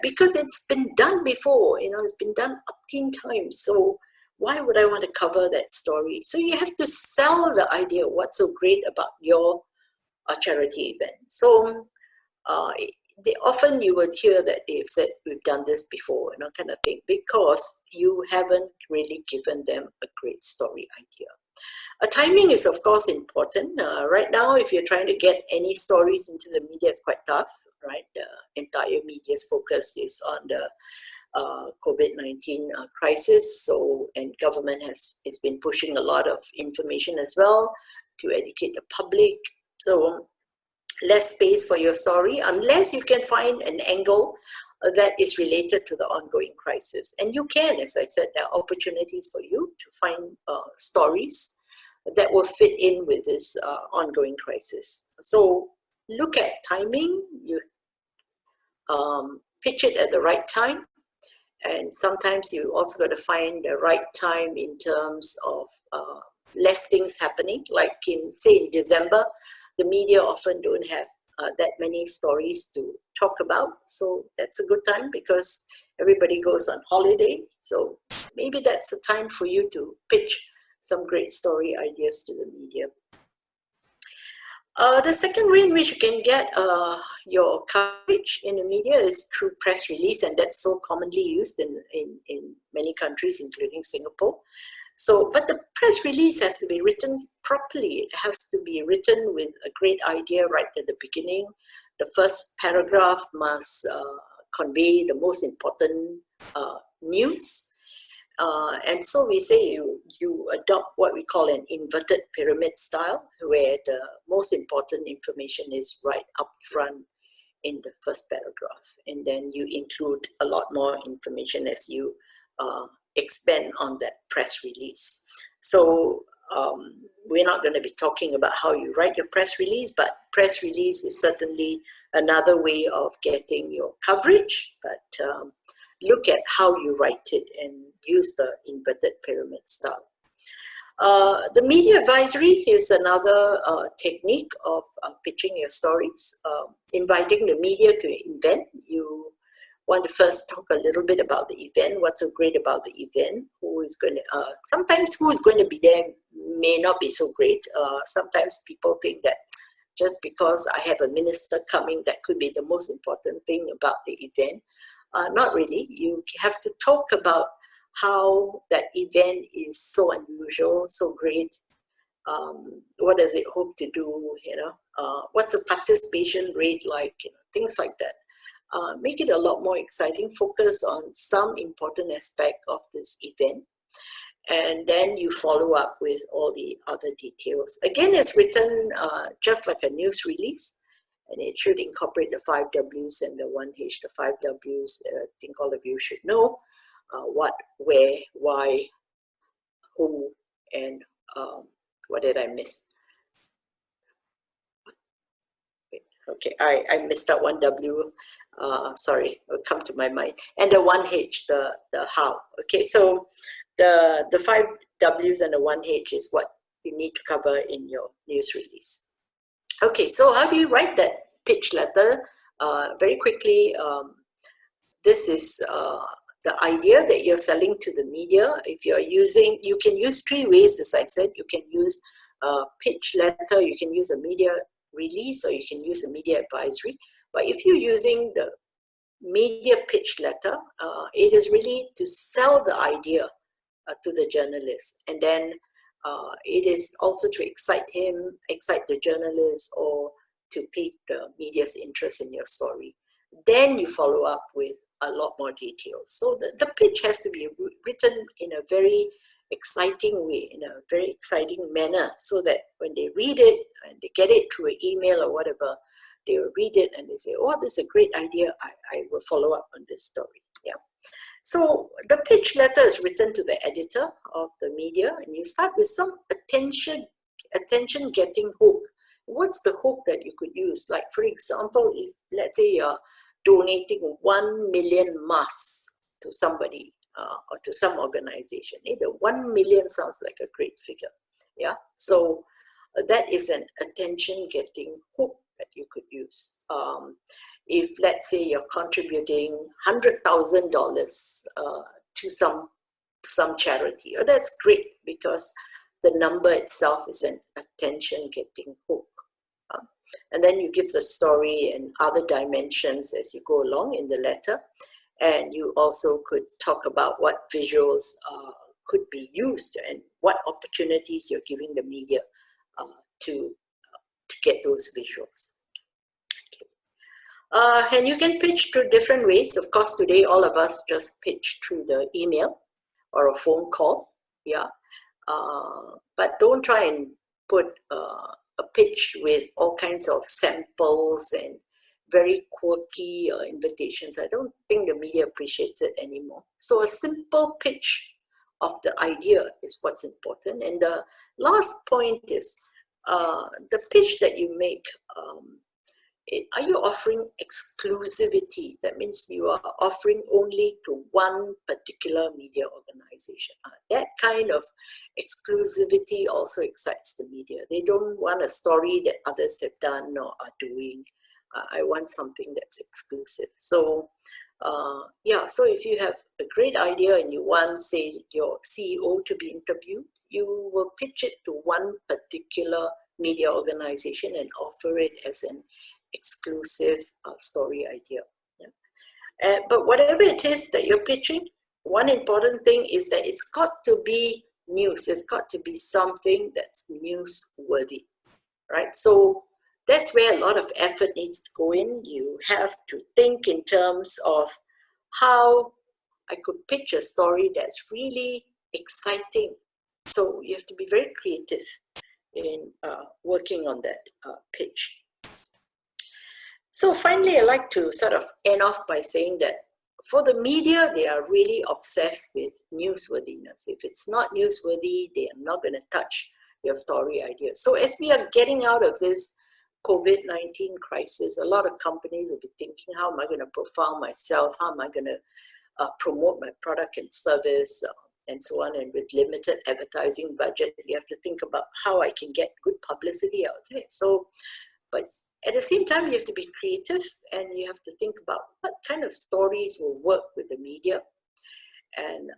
because it's been done before, it's been done upteen times, so why would I want to cover that story? So you have to sell the idea, what's so great about your charity event. So often you would hear that they've said, we've done this before, kind of thing, because you haven't really given them a great story idea. Timing is, of course, important. Right now, if you're trying to get any stories into the media, it's quite tough, right? The entire media's focus is on the COVID-19 crisis. So, and government has been pushing a lot of information as well to educate the public. So less space for your story, unless you can find an angle that is related to the ongoing crisis. And you can, as I said, there are opportunities for you to find stories that will fit in with this ongoing crisis. So look at timing, you pitch it at the right time, and sometimes you also got to find the right time in terms of less things happening, like say in December, the media often don't have that many stories to talk about. So that's a good time because everybody goes on holiday. So maybe that's the time for you to pitch some great story ideas to the media. The second way in which you can get your coverage in the media is through press release, and that's so commonly used in many countries, including Singapore. So, but the press release has to be written properly. It has to be written with a great idea right at the beginning. The first paragraph must convey the most important news. And so we say you adopt what we call an inverted pyramid style, where the most important information is right up front in the first paragraph. And then you include a lot more information as you expand on that press release. So we're not going to be talking about how you write your press release, but press release is certainly another way of getting your coverage. But look at how you write it and use the inverted pyramid style. The media advisory is another technique of pitching your stories. Inviting the media to an event. You want to first talk a little bit about the event, what's so great about the event, who is going to, sometimes who's going to be there may not be so great. Sometimes people think that just because I have a minister coming, that could be the most important thing about the event. Not really. You have to talk about how that event is so unusual, so great. What does it hope to do? What's the participation rate like? Things like that. Make it a lot more exciting. Focus on some important aspect of this event, and then you follow up with all the other details. Again, it's written just like a news release, and it should incorporate the 5 W's and the 1H. The 5 W's, I think all of you should know. What, where, why, who, and what did I miss? Okay, I missed out one W. Sorry, it'll come to my mind. And the 1H, the how. Okay, so the 5 W's and the 1H is what you need to cover in your news release. Okay, so how do you write that pitch letter? Very quickly, this is the idea that you're selling to the media. If you're using, you can use 3 ways, as I said. You can use a pitch letter, you can use a media release, or you can use a media advisory. But if you're using the media pitch letter, it is really to sell the idea to the journalist. And then it is also to excite him, excite the journalist, or to pique the media's interest in your story. Then you follow up with a lot more details. So the pitch has to be written in a very exciting way, in a very exciting manner, so that when they read it and they get it through an email or whatever, they will read it and they say, oh, this is a great idea. I will follow up on this story. Yeah. So the pitch letter is written to the editor of the media, and you start with some attention-getting hook. What's the hook that you could use? Like, for example, if let's say you're donating 1 million masks to somebody or to some organization. The 1 million sounds like a great figure. Yeah. So that is an attention-getting hook that you could use. If let's say you're contributing $100,000 to some charity, that's great because the number itself is an attention-getting hook. And then you give the story and other dimensions as you go along in the letter. And you also could talk about what visuals could be used and what opportunities you're giving the media to get those visuals. Okay. And you can pitch through different ways. Of course, today all of us just pitch through the email or a phone call. Yeah. But don't try and put a pitch with all kinds of samples and very quirky invitations. I don't think the media appreciates it anymore. So a simple pitch of the idea is what's important. And the last point is the pitch that you make. Are you offering exclusivity? That means you are offering only to one particular media organization. That kind of exclusivity also excites the media. They don't want a story that others have done or are doing. I want something that's exclusive. So yeah, so if you have a great idea and you want, say, your CEO to be interviewed, you will pitch it to one particular media organization and offer it as an exclusive story idea. Yeah? But whatever it is that you're pitching, one important thing is that it's got to be news. It's got to be something that's newsworthy, right? So that's where a lot of effort needs to go in. You have to think in terms of how I could pitch a story that's really exciting. So you have to be very creative in working on that pitch. So finally, I'd like to sort of end off by saying that for the media, they are really obsessed with newsworthiness. If it's not newsworthy, they are not going to touch your story ideas. So as we are getting out of this COVID-19 crisis, a lot of companies will be thinking, how am I going to profile myself? How am I going to promote my product and service and so on? And with limited advertising budget, you have to think about how I can get good publicity out there. So, but at the same time, you have to be creative and you have to think about what kind of stories will work with the media and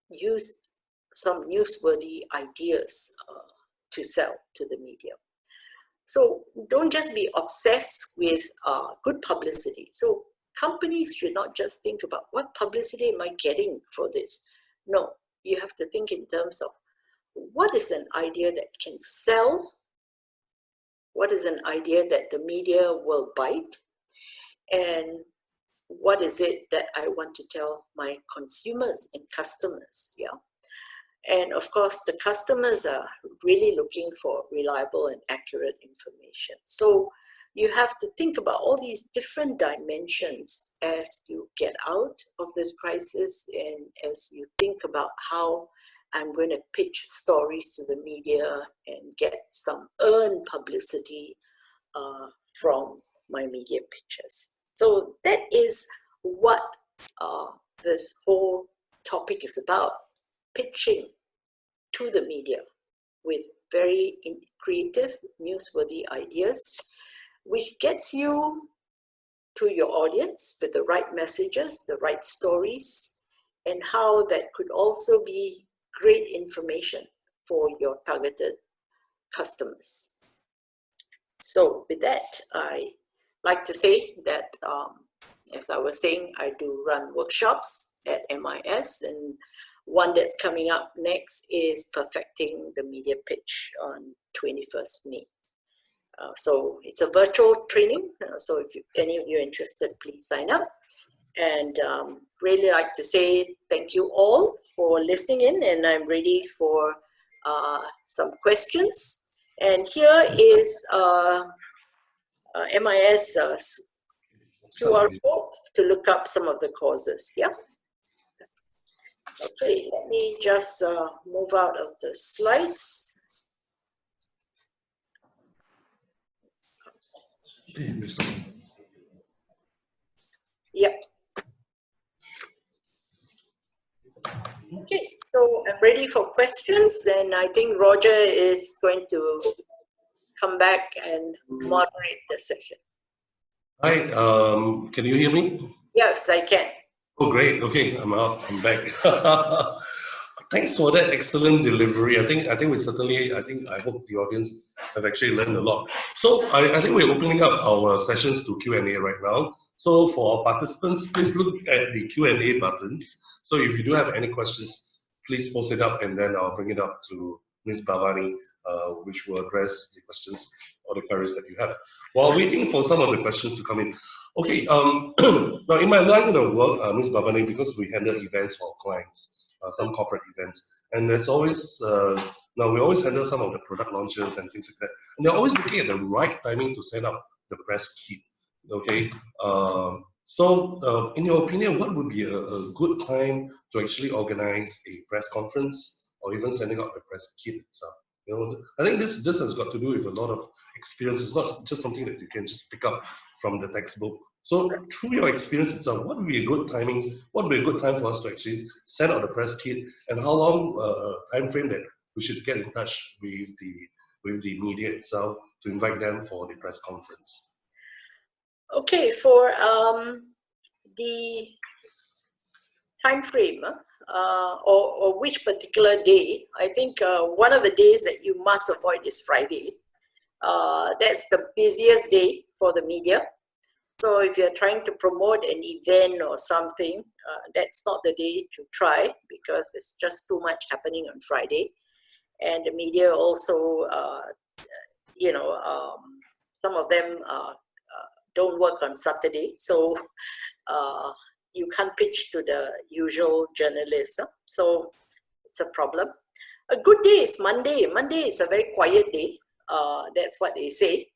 use some newsworthy ideas to sell to the media. So don't just be obsessed with good publicity. So companies should not just think about what publicity am I getting for this. No, you have to think in terms of what is an idea that can sell. What is an idea that the media will bite? And what is it that I want to tell my consumers and customers? Yeah. And of course, the customers are really looking for reliable and accurate information. So you have to think about all these different dimensions as you get out of this crisis and as you think about how I'm going to pitch stories to the media and get some earned publicity from my media pitches. So that is what this whole topic is about, pitching to the media with very creative, newsworthy ideas, which gets you to your audience with the right messages, the right stories, and how that could also be great information for your targeted customers. So with that, I like to say that, as I was saying, I do run workshops at MIS, and one that's coming up next is Perfecting the Media Pitch on 21st May. So it's a virtual training, so if any of you are interested, please sign up. And really like to say thank you all for listening in, and I'm ready for some questions. And here is MIS QR code to look up some of the causes. Yeah. Okay, let me just move out of the slides. Yep. Okay, so I'm ready for questions, and I think Roger is going to come back and moderate the session. Hi, can you hear me? Yes, I can. Oh, great. Okay, I'm out. I'm back. Thanks for that excellent delivery. I think we certainly, I hope the audience have actually learned a lot. So I think we're opening up our sessions to Q&A right now. So for our participants, please look at the Q&A buttons. So if you do have any questions, please post it up and then I'll bring it up to Ms. Bhavani, which will address the questions or the queries that you have. While waiting for some of the questions to come in. Okay, now in my line of work, Ms. Bhavani, because we handle events for our clients, some corporate events, and there's always, now we always handle some of the product launches and things like that. And they're always looking at the right timing to set up the press kit. Okay. In your opinion, what would be a good time to actually organize a press conference or even sending out the press kit itself? I think this has got to do with a lot of experience. It's not just something that you can just pick up from the textbook. So through your experience itself, what would be a good timing? What would be a good time for us to actually send out the press kit, and how long time frame that we should get in touch with the media itself to invite them for the press conference? Okay, for the time frame or which particular day, I think one of the days that you must avoid is Friday. That's the busiest day for the media. So if you're trying to promote an event or something, that's not the day to try, because there's just too much happening on Friday. And the media also, some of them don't work on Saturday. So you can't pitch to the usual journalists. So it's a problem. A good day is Monday. Monday is a very quiet day. That's what they say.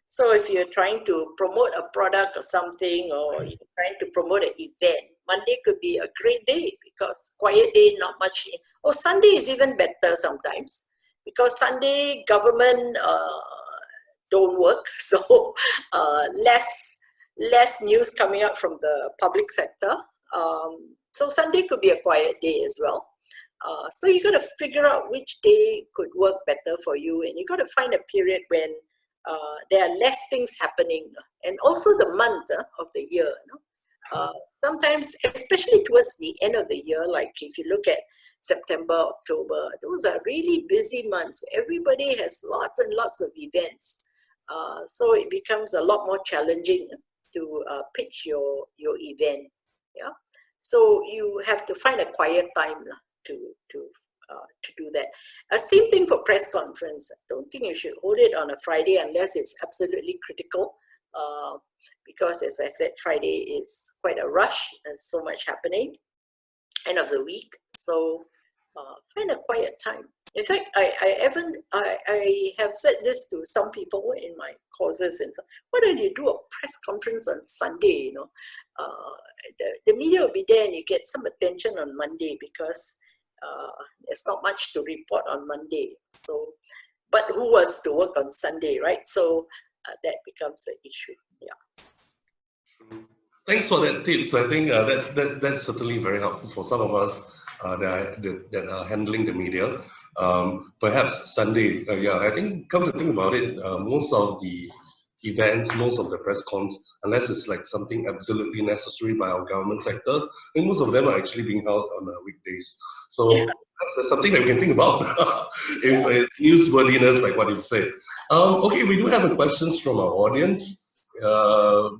So if you're trying to promote a product or something, or you're trying to promote an event, Monday could be a great day, because quiet day, not much. Or Sunday is even better sometimes, because Sunday government don't work. So less news coming out from the public sector. So Sunday could be a quiet day as well. So you got to figure out which day could work better for you, and you got to find a period when there are less things happening, and also the month of the year. Sometimes, especially towards the end of the year, like if you look at September, October, those are really busy months. Everybody has lots and lots of events. So it becomes a lot more challenging to pitch your event. Yeah. So you have to find a quiet time to do that. Same thing for press conference. I don't think you should hold it on a Friday unless it's absolutely critical, because as I said, Friday is quite a rush and so much happening, end of the week. So find a quiet time. In fact, I have said this to some people in my courses, and so, why don't you do a press conference on Sunday? The media will be there and you get some attention on Monday, because there's not much to report on Monday. So, but who wants to work on Sunday, right? So that becomes an issue. Yeah. Thanks for that tip. So I think that's certainly very helpful for some of us that are handling the media. Perhaps Sunday, I think, come to think about it, most of the events, most of the press cons, unless it's like something absolutely necessary by our government sector, I think most of them are actually being held on weekdays. So that's something that we can think about if it's newsworthiness, like what you said. Okay, we do have questions from our audience. What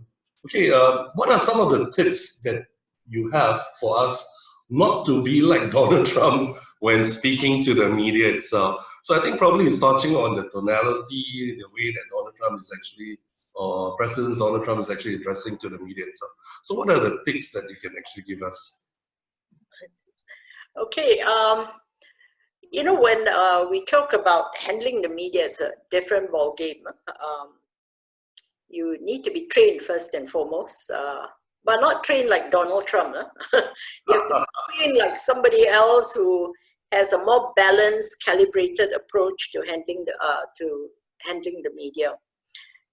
are some of the tips that you have for us not to be like Donald Trump when speaking to the media itself? So I think probably it's touching on the tonality, the way that Donald Trump is actually, or President Donald Trump is actually addressing to the media itself. So what are the tips that you can actually give us? Okay, when we talk about handling the media, it's a different ball game. You need to be trained first and foremost, but not trained like Donald Trump. You have to train like somebody else who has a more balanced, calibrated approach to handling the media.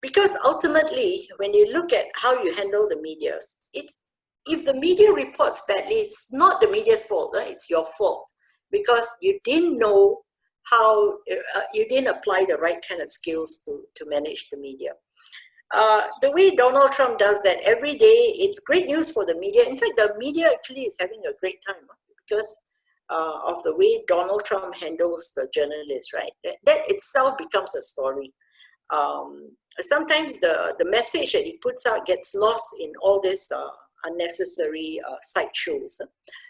Because ultimately, when you look at how you handle the media, if the media reports badly, it's not the media's fault. It's your fault, because you didn't know how, you didn't apply the right kind of skills to manage the media. The way Donald Trump does that every day, it's great news for the media. In fact, the media actually is having a great time because of the way Donald Trump handles the journalists, right? That itself becomes a story. Sometimes the message that he puts out gets lost in all this unnecessary sideshows.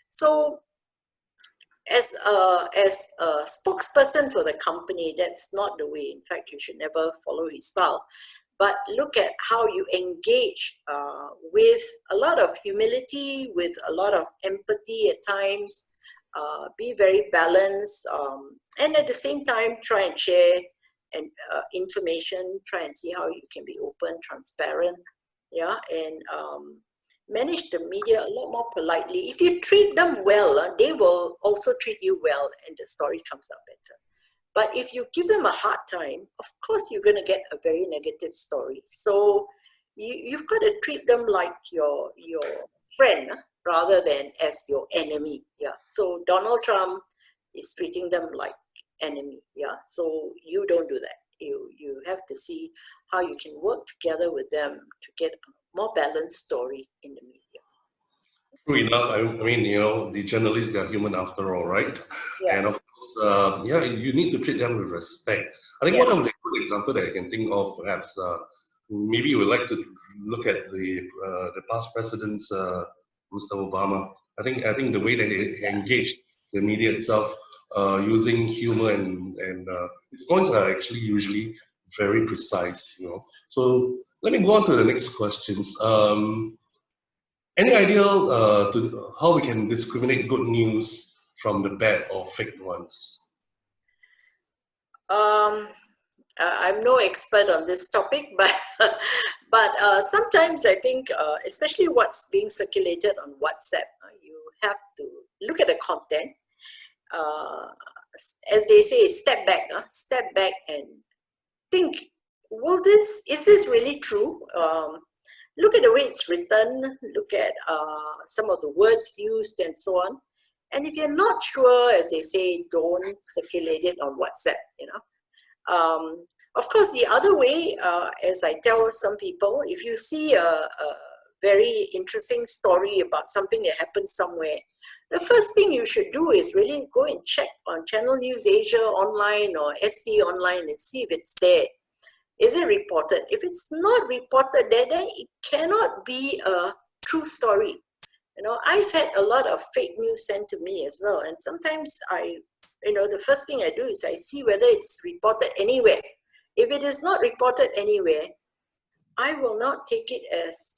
So as a spokesperson for the company, that's not the way. In fact, you should never follow his style. But look at how you engage with a lot of humility, with a lot of empathy at times, be very balanced, and at the same time try and share information, try and see how you can be open, transparent, yeah, and manage the media a lot more politely. If you treat them well, they will also treat you well, and the story comes out better. But if you give them a hard time, of course you're going to get a very negative story. So you've got to treat them like your friend rather than as your enemy. Yeah. So Donald Trump is treating them like enemy. Yeah. So you don't do that. You have to see how you can work together with them to get a more balanced story in the media. True enough. I mean, the journalists, they're human after all, right? Yeah. And of course, you need to treat them with respect. I think one of the good example that I can think of, perhaps, maybe you would like to look at the past presidents, Mr. Obama. I think the way that he engaged the media itself, using humor and his points are actually usually very precise. So let me go on to the next questions. Any idea to how we can discriminate good news from the bad or fake ones? I'm no expert on this topic, but sometimes I think, especially what's being circulated on WhatsApp, you have to look at the content. As they say, step back and think, is this really true? Look at the way it's written, look at some of the words used and so on. And if you're not sure, as they say, don't circulate it on WhatsApp, Of course, the other way, as I tell some people, if you see a very interesting story about something that happened somewhere, the first thing you should do is really go and check on Channel News Asia online or ST online and see if it's there. Is it reported? If it's not reported there, then it cannot be a true story. I've had a lot of fake news sent to me as well. And sometimes the first thing I do is I see whether it's reported anywhere. If it is not reported anywhere, I will not take it as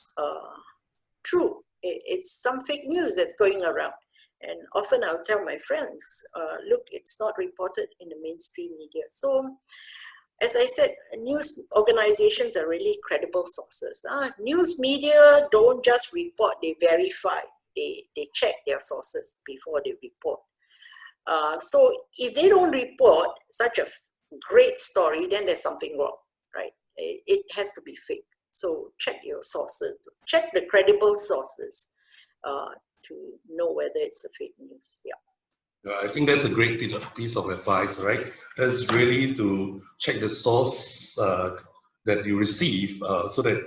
true. It's some fake news that's going around. And often I'll tell my friends, look, it's not reported in the mainstream media. So, as I said, news organizations are really credible sources. News media don't just report, they verify. They check their sources before they report. So if they don't report such a great story, then there's something wrong, right? It has to be fake. So check your sources, check the credible sources to know whether it's a fake news. Yeah. I think that's a great piece of advice, right? That's really to check the source that you receive so that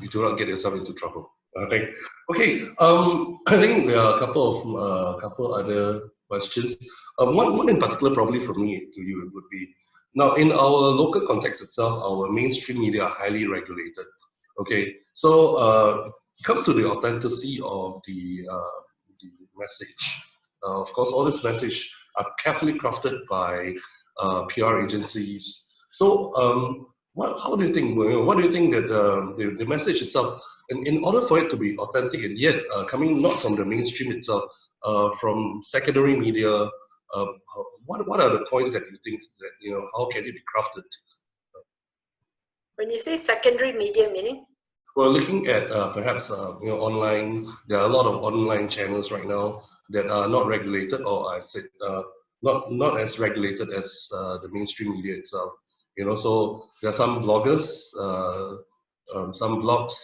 you do not get yourself into trouble. Okay. I think there are a couple other questions. One in particular, probably from me to you, would be, now in our local context itself, our mainstream media are highly regulated. Okay, so it comes to the authenticity of the message. Of course, all this message are carefully crafted by PR agencies. So, how do you think? What do you think that the message itself, in order for it to be authentic and yet coming not from the mainstream itself, from secondary media, what are the points that you think that how can it be crafted? When you say secondary media, meaning? Well, looking at perhaps online, there are a lot of online channels right now that are not regulated, or I'd say not as regulated as the mainstream media itself. So there are some bloggers, some blogs,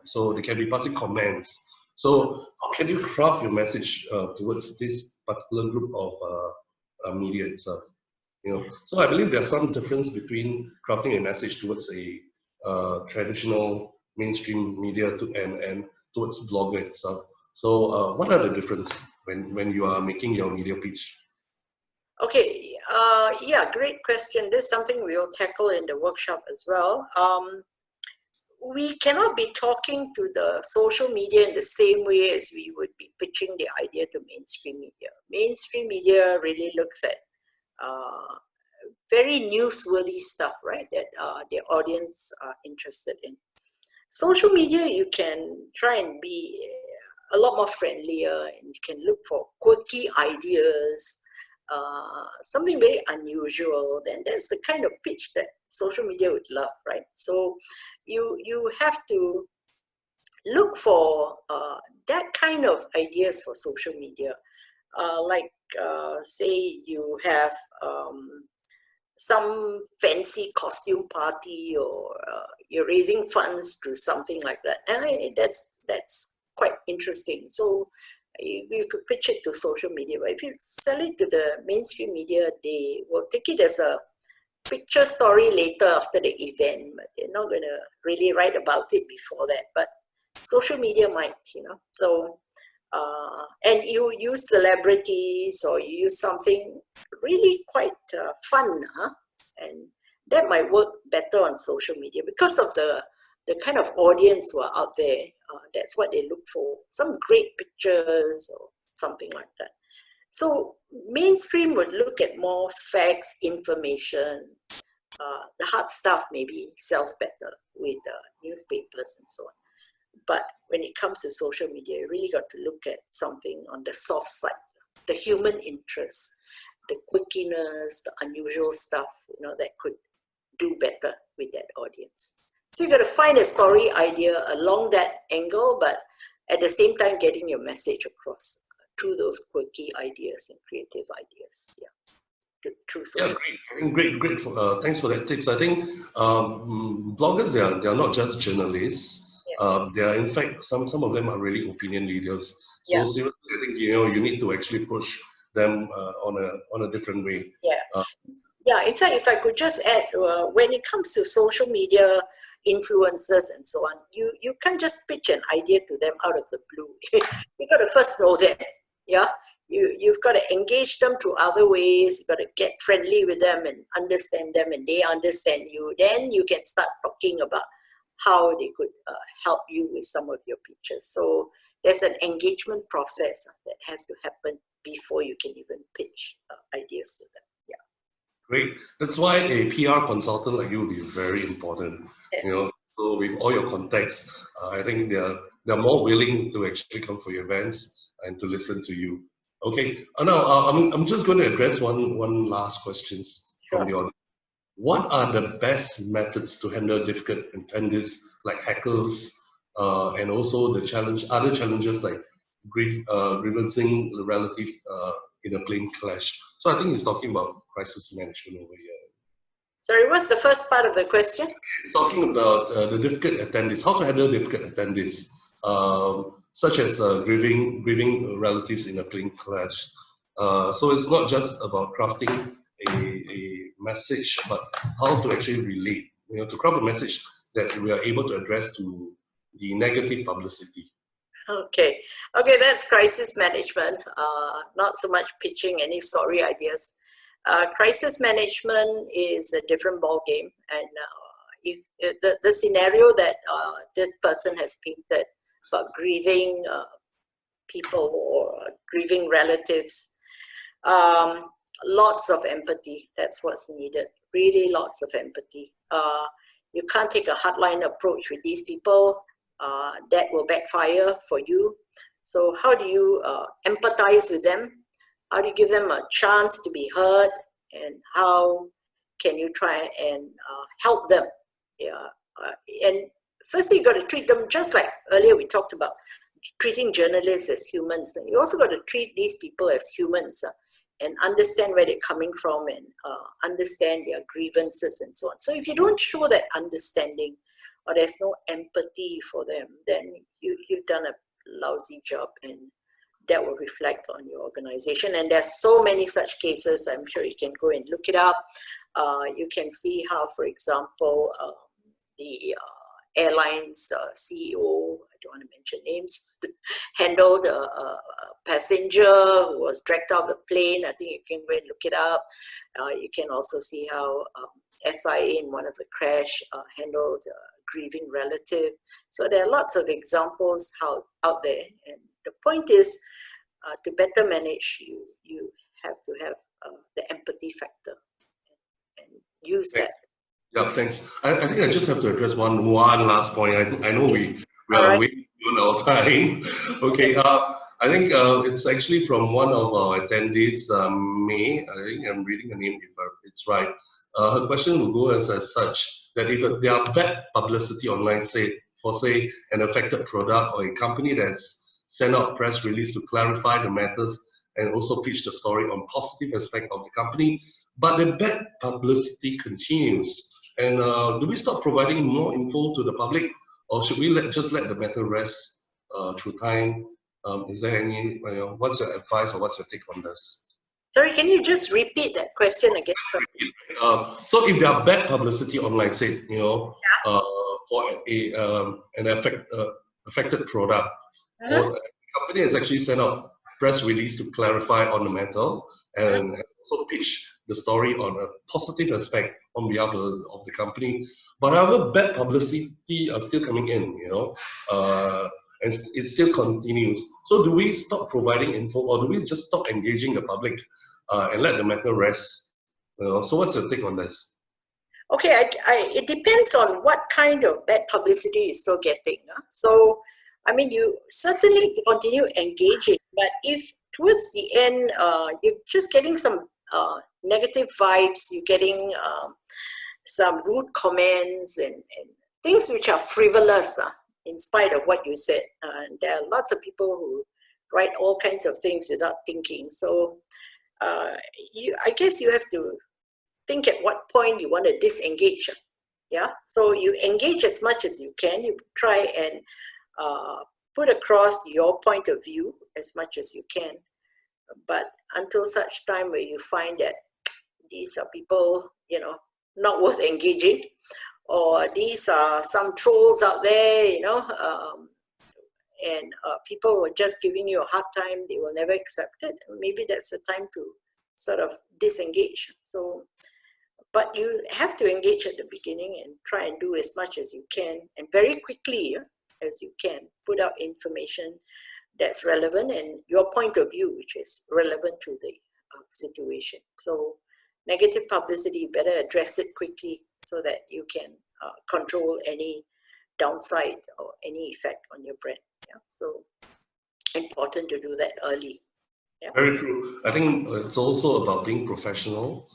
so they can be passing comments. So how can you craft your message towards this particular group of media itself? So I believe there's some difference between crafting a message towards a traditional mainstream media and towards blogger itself. So what are the difference when you are making your media pitch? Okay, yeah, great question. This is something we will tackle in the workshop as well. We cannot be talking to the social media in the same way as we would be pitching the idea to mainstream media. Mainstream media really looks at very newsworthy stuff, right, that their audience are interested in. Social media, you can try and be a lot more friendlier, and you can look for quirky ideas. something very unusual, then that's the kind of pitch that social media would love, right? So you have to look for that kind of ideas for social media. Like say you have some fancy costume party, or you're raising funds to something like that, and that's quite interesting. So you could pitch it to social media, but if you sell it to the mainstream media, they will take it as a picture story later after the event, but they're not going to really write about it before that. But social media might, so and you use celebrities, or you use something really quite fun, and that might work better on social media because of the kind of audience who are out there. That's what they look for, some great pictures or something like that. So mainstream would look at more facts, information. The hard stuff maybe sells better with newspapers and so on. But when it comes to social media, you really got to look at something on the soft side, the human interest, the quirkiness, the unusual stuff, that could do better with that audience. So you got to find a story idea along that angle, but at the same time getting your message across through those quirky ideas and creative ideas. Yeah, through social. Yeah, great. Thanks for that tips. I think bloggers, they are not just journalists. They are, in fact, some of them are really opinion leaders. So seriously, I think you need to actually push them on a different way. Yeah. In fact, if I could just add, when it comes to social media influencers and so on, you can't just pitch an idea to them out of the blue. You got to first know them. Yeah, you've got to engage them through other ways. You've got to get friendly with them and understand them, and they understand you. Then you can start talking about how they could help you with some of your pitches. So there's an engagement process that has to happen before you can even pitch ideas to them. Yeah. Great. That's why a PR consultant like you will be very important. So with all your contacts, I think they're more willing to actually come for your events and to listen to you. Okay. Now I'm just going to address one last questions from the audience. What are the best methods to handle difficult attendees like hackers, and also other challenges like grievancing the relative in a plane crash? So I think he's talking about crisis management over here. Sorry, what's the first part of the question? He's talking about the difficult attendees, how to handle difficult attendees, such as grieving relatives in a plane crash. So it's not just about crafting a message, but how to actually relate, to craft a message that we are able to address to the negative publicity. Okay, that's crisis management, not so much pitching any story ideas. Crisis management is a different ball game, and if the scenario that this person has painted about grieving people or grieving relatives, lots of empathy. That's what's needed. Really, lots of empathy. You can't take a hardline approach with these people. That will backfire for you. So how do you empathize with them? How do you give them a chance to be heard? And how can you try and help them? And firstly, you got to treat them just like earlier we talked about treating journalists as humans. And you also got to treat these people as humans and understand where they're coming from and understand their grievances and so on. So if you don't show that understanding, or there's no empathy for them, then you've done a lousy job, and that will reflect on your organization. And there's so many such cases. I'm sure you can go and look it up. You can see how, for example, the airline's CEO, I don't want to mention names, handled a passenger who was dragged out of the plane. I think you can go and look it up. You can also see how SIA in one of the crash handled a grieving relative. So there are lots of examples out there. And the point is, to better manage, you have to have the empathy factor and use that. Yeah, thanks. I think I just have to address one last point. I know we are way beyond our time. Okay. I think it's actually from one of our attendees, May. I think I'm reading her name if it's right. Her question will go as such, that if there are bad publicity online, say an affected product or a company that's sent out press release to clarify the matters and also pitch the story on positive aspect of the company, but the bad publicity continues. And do we stop providing more info to the public, or should we just let the matter rest through time? Is there any, what's your advice or what's your take on this? Sorry, can you just repeat that question again? So if there are bad publicity online, say, for an affected product, or the company has actually sent out press release to clarify on the matter and has also pitched the story on a positive aspect on behalf of the company. But however, bad publicity are still coming in, and it still continues. So do we stop providing info, or do we just stop engaging the public and let the matter rest? So what's your take on this? Okay, it depends on what kind of bad publicity you're still getting. So, I mean, you certainly continue engaging, but if towards the end you're just getting some negative vibes, you're getting some rude comments and things which are frivolous in spite of what you said. And there are lots of people who write all kinds of things without thinking. So I guess you have to think at what point you want to disengage. Yeah, so you engage as much as you can. You try and put across your point of view as much as you can. But until such time where you find that these are people, not worth engaging, or these are some trolls out there, and people who are just giving you a hard time, they will never accept it. Maybe that's the time to sort of disengage. So, but you have to engage at the beginning and try and do as much as you can, and very quickly as you can, put out information that's relevant and your point of view, which is relevant to the situation. So negative publicity, you better address it quickly so that you can control any downside or any effect on your brand. Yeah? So important to do that early. Yeah. Very true. I think it's also about being professional,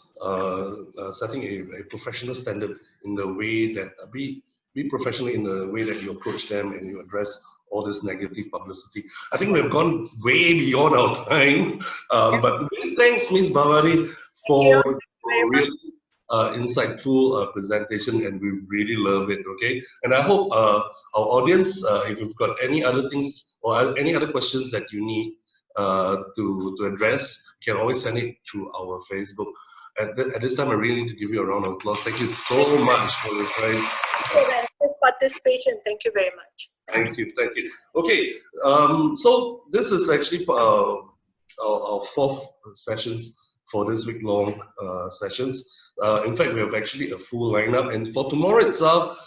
setting a professional standard in the way that be professional in the way that you approach them and you address all this negative publicity. I think we've gone way beyond our time, but really thanks, Ms. Bhavani, for a really insightful presentation, and we really love it. Okay, and I hope our audience, if you've got any other things or any other questions that you need to address, you can always send it through our Facebook. At this time, I really need to give you a round of applause. Thank you so much for your time. Participation. Thank you very much. Thank you. Okay, so this is actually our fourth sessions for this week-long sessions. In fact, we have actually a full lineup, and for tomorrow itself,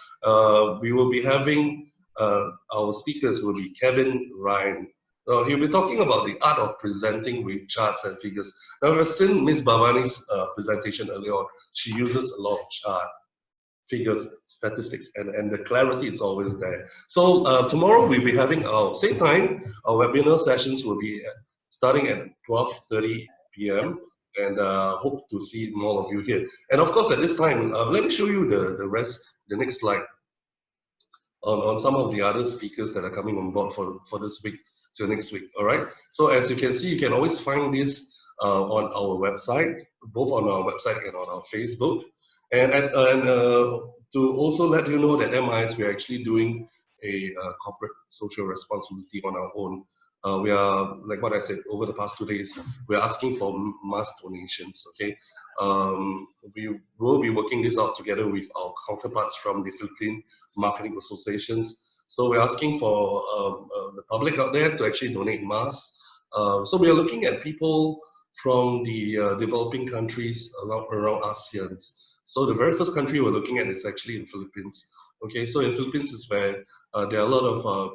we will be having our speakers will be Kevin Ryan. He'll be talking about the art of presenting with charts and figures. Now, we've seen Ms. Bhavani's presentation earlier on. She uses a lot of chart, figures, statistics, and the clarity is always there. So tomorrow we'll be having our same time. Our webinar sessions will be starting at 12:30 p.m. and hope to see more of you here. And of course, at this time, let me show you the next slide on some of the other speakers that are coming on board for this week till next week. All right. So as you can see, you can always find this on our website, both on our website and on our Facebook. And to also let you know that MIS, we are actually doing a corporate social responsibility on our own. We are, like what I said, over the past 2 days, we're asking for mass donations, okay? We will be working this out together with our counterparts from the Philippine Marketing Associations. So we're asking for the public out there to actually donate masks. So we are looking at people from the developing countries around ASEAN. So the very first country we're looking at is actually in Philippines. Okay, so in Philippines is where there are a lot of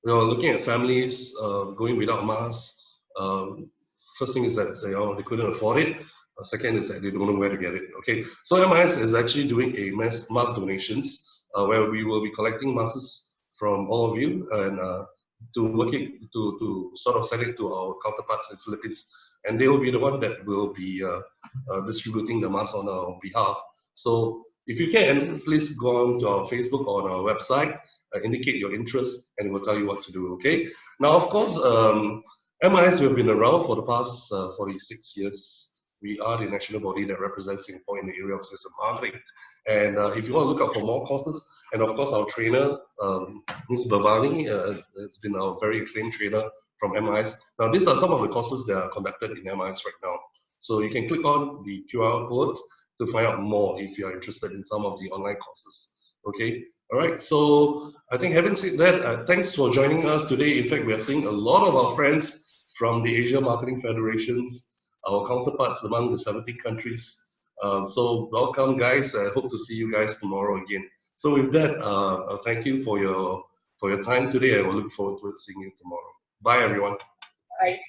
we're looking at families going without masks. First thing is that they couldn't afford it. Second is that they don't know where to get it. Okay, so MIS is actually doing a mass donations where we will be collecting masks from all of you and to sort of send it to our counterparts in Philippines, and they will be the one that will be distributing the mask on our behalf. So if you can, please go on to our Facebook or on our website, indicate your interest, and we'll tell you what to do. Okay. Now, of course, MIS, we've been around for the past 46 years. We are the national body that represents Singapore in the area of sales and marketing. And if you want to look out for more courses, and of course our trainer, Ms. Bhavani, has been our very acclaimed trainer from MIS. Now these are some of the courses that are conducted in MIS right now. So you can click on the QR code to find out more if you are interested in some of the online courses. Okay, all right. So I think having said that, thanks for joining us today. In fact, we are seeing a lot of our friends from the Asia Marketing Federations, our counterparts among the 70 countries. So welcome, guys. I hope to see you guys tomorrow again. So with that, thank you for your time today. I will look forward to seeing you tomorrow. Bye, everyone. Bye.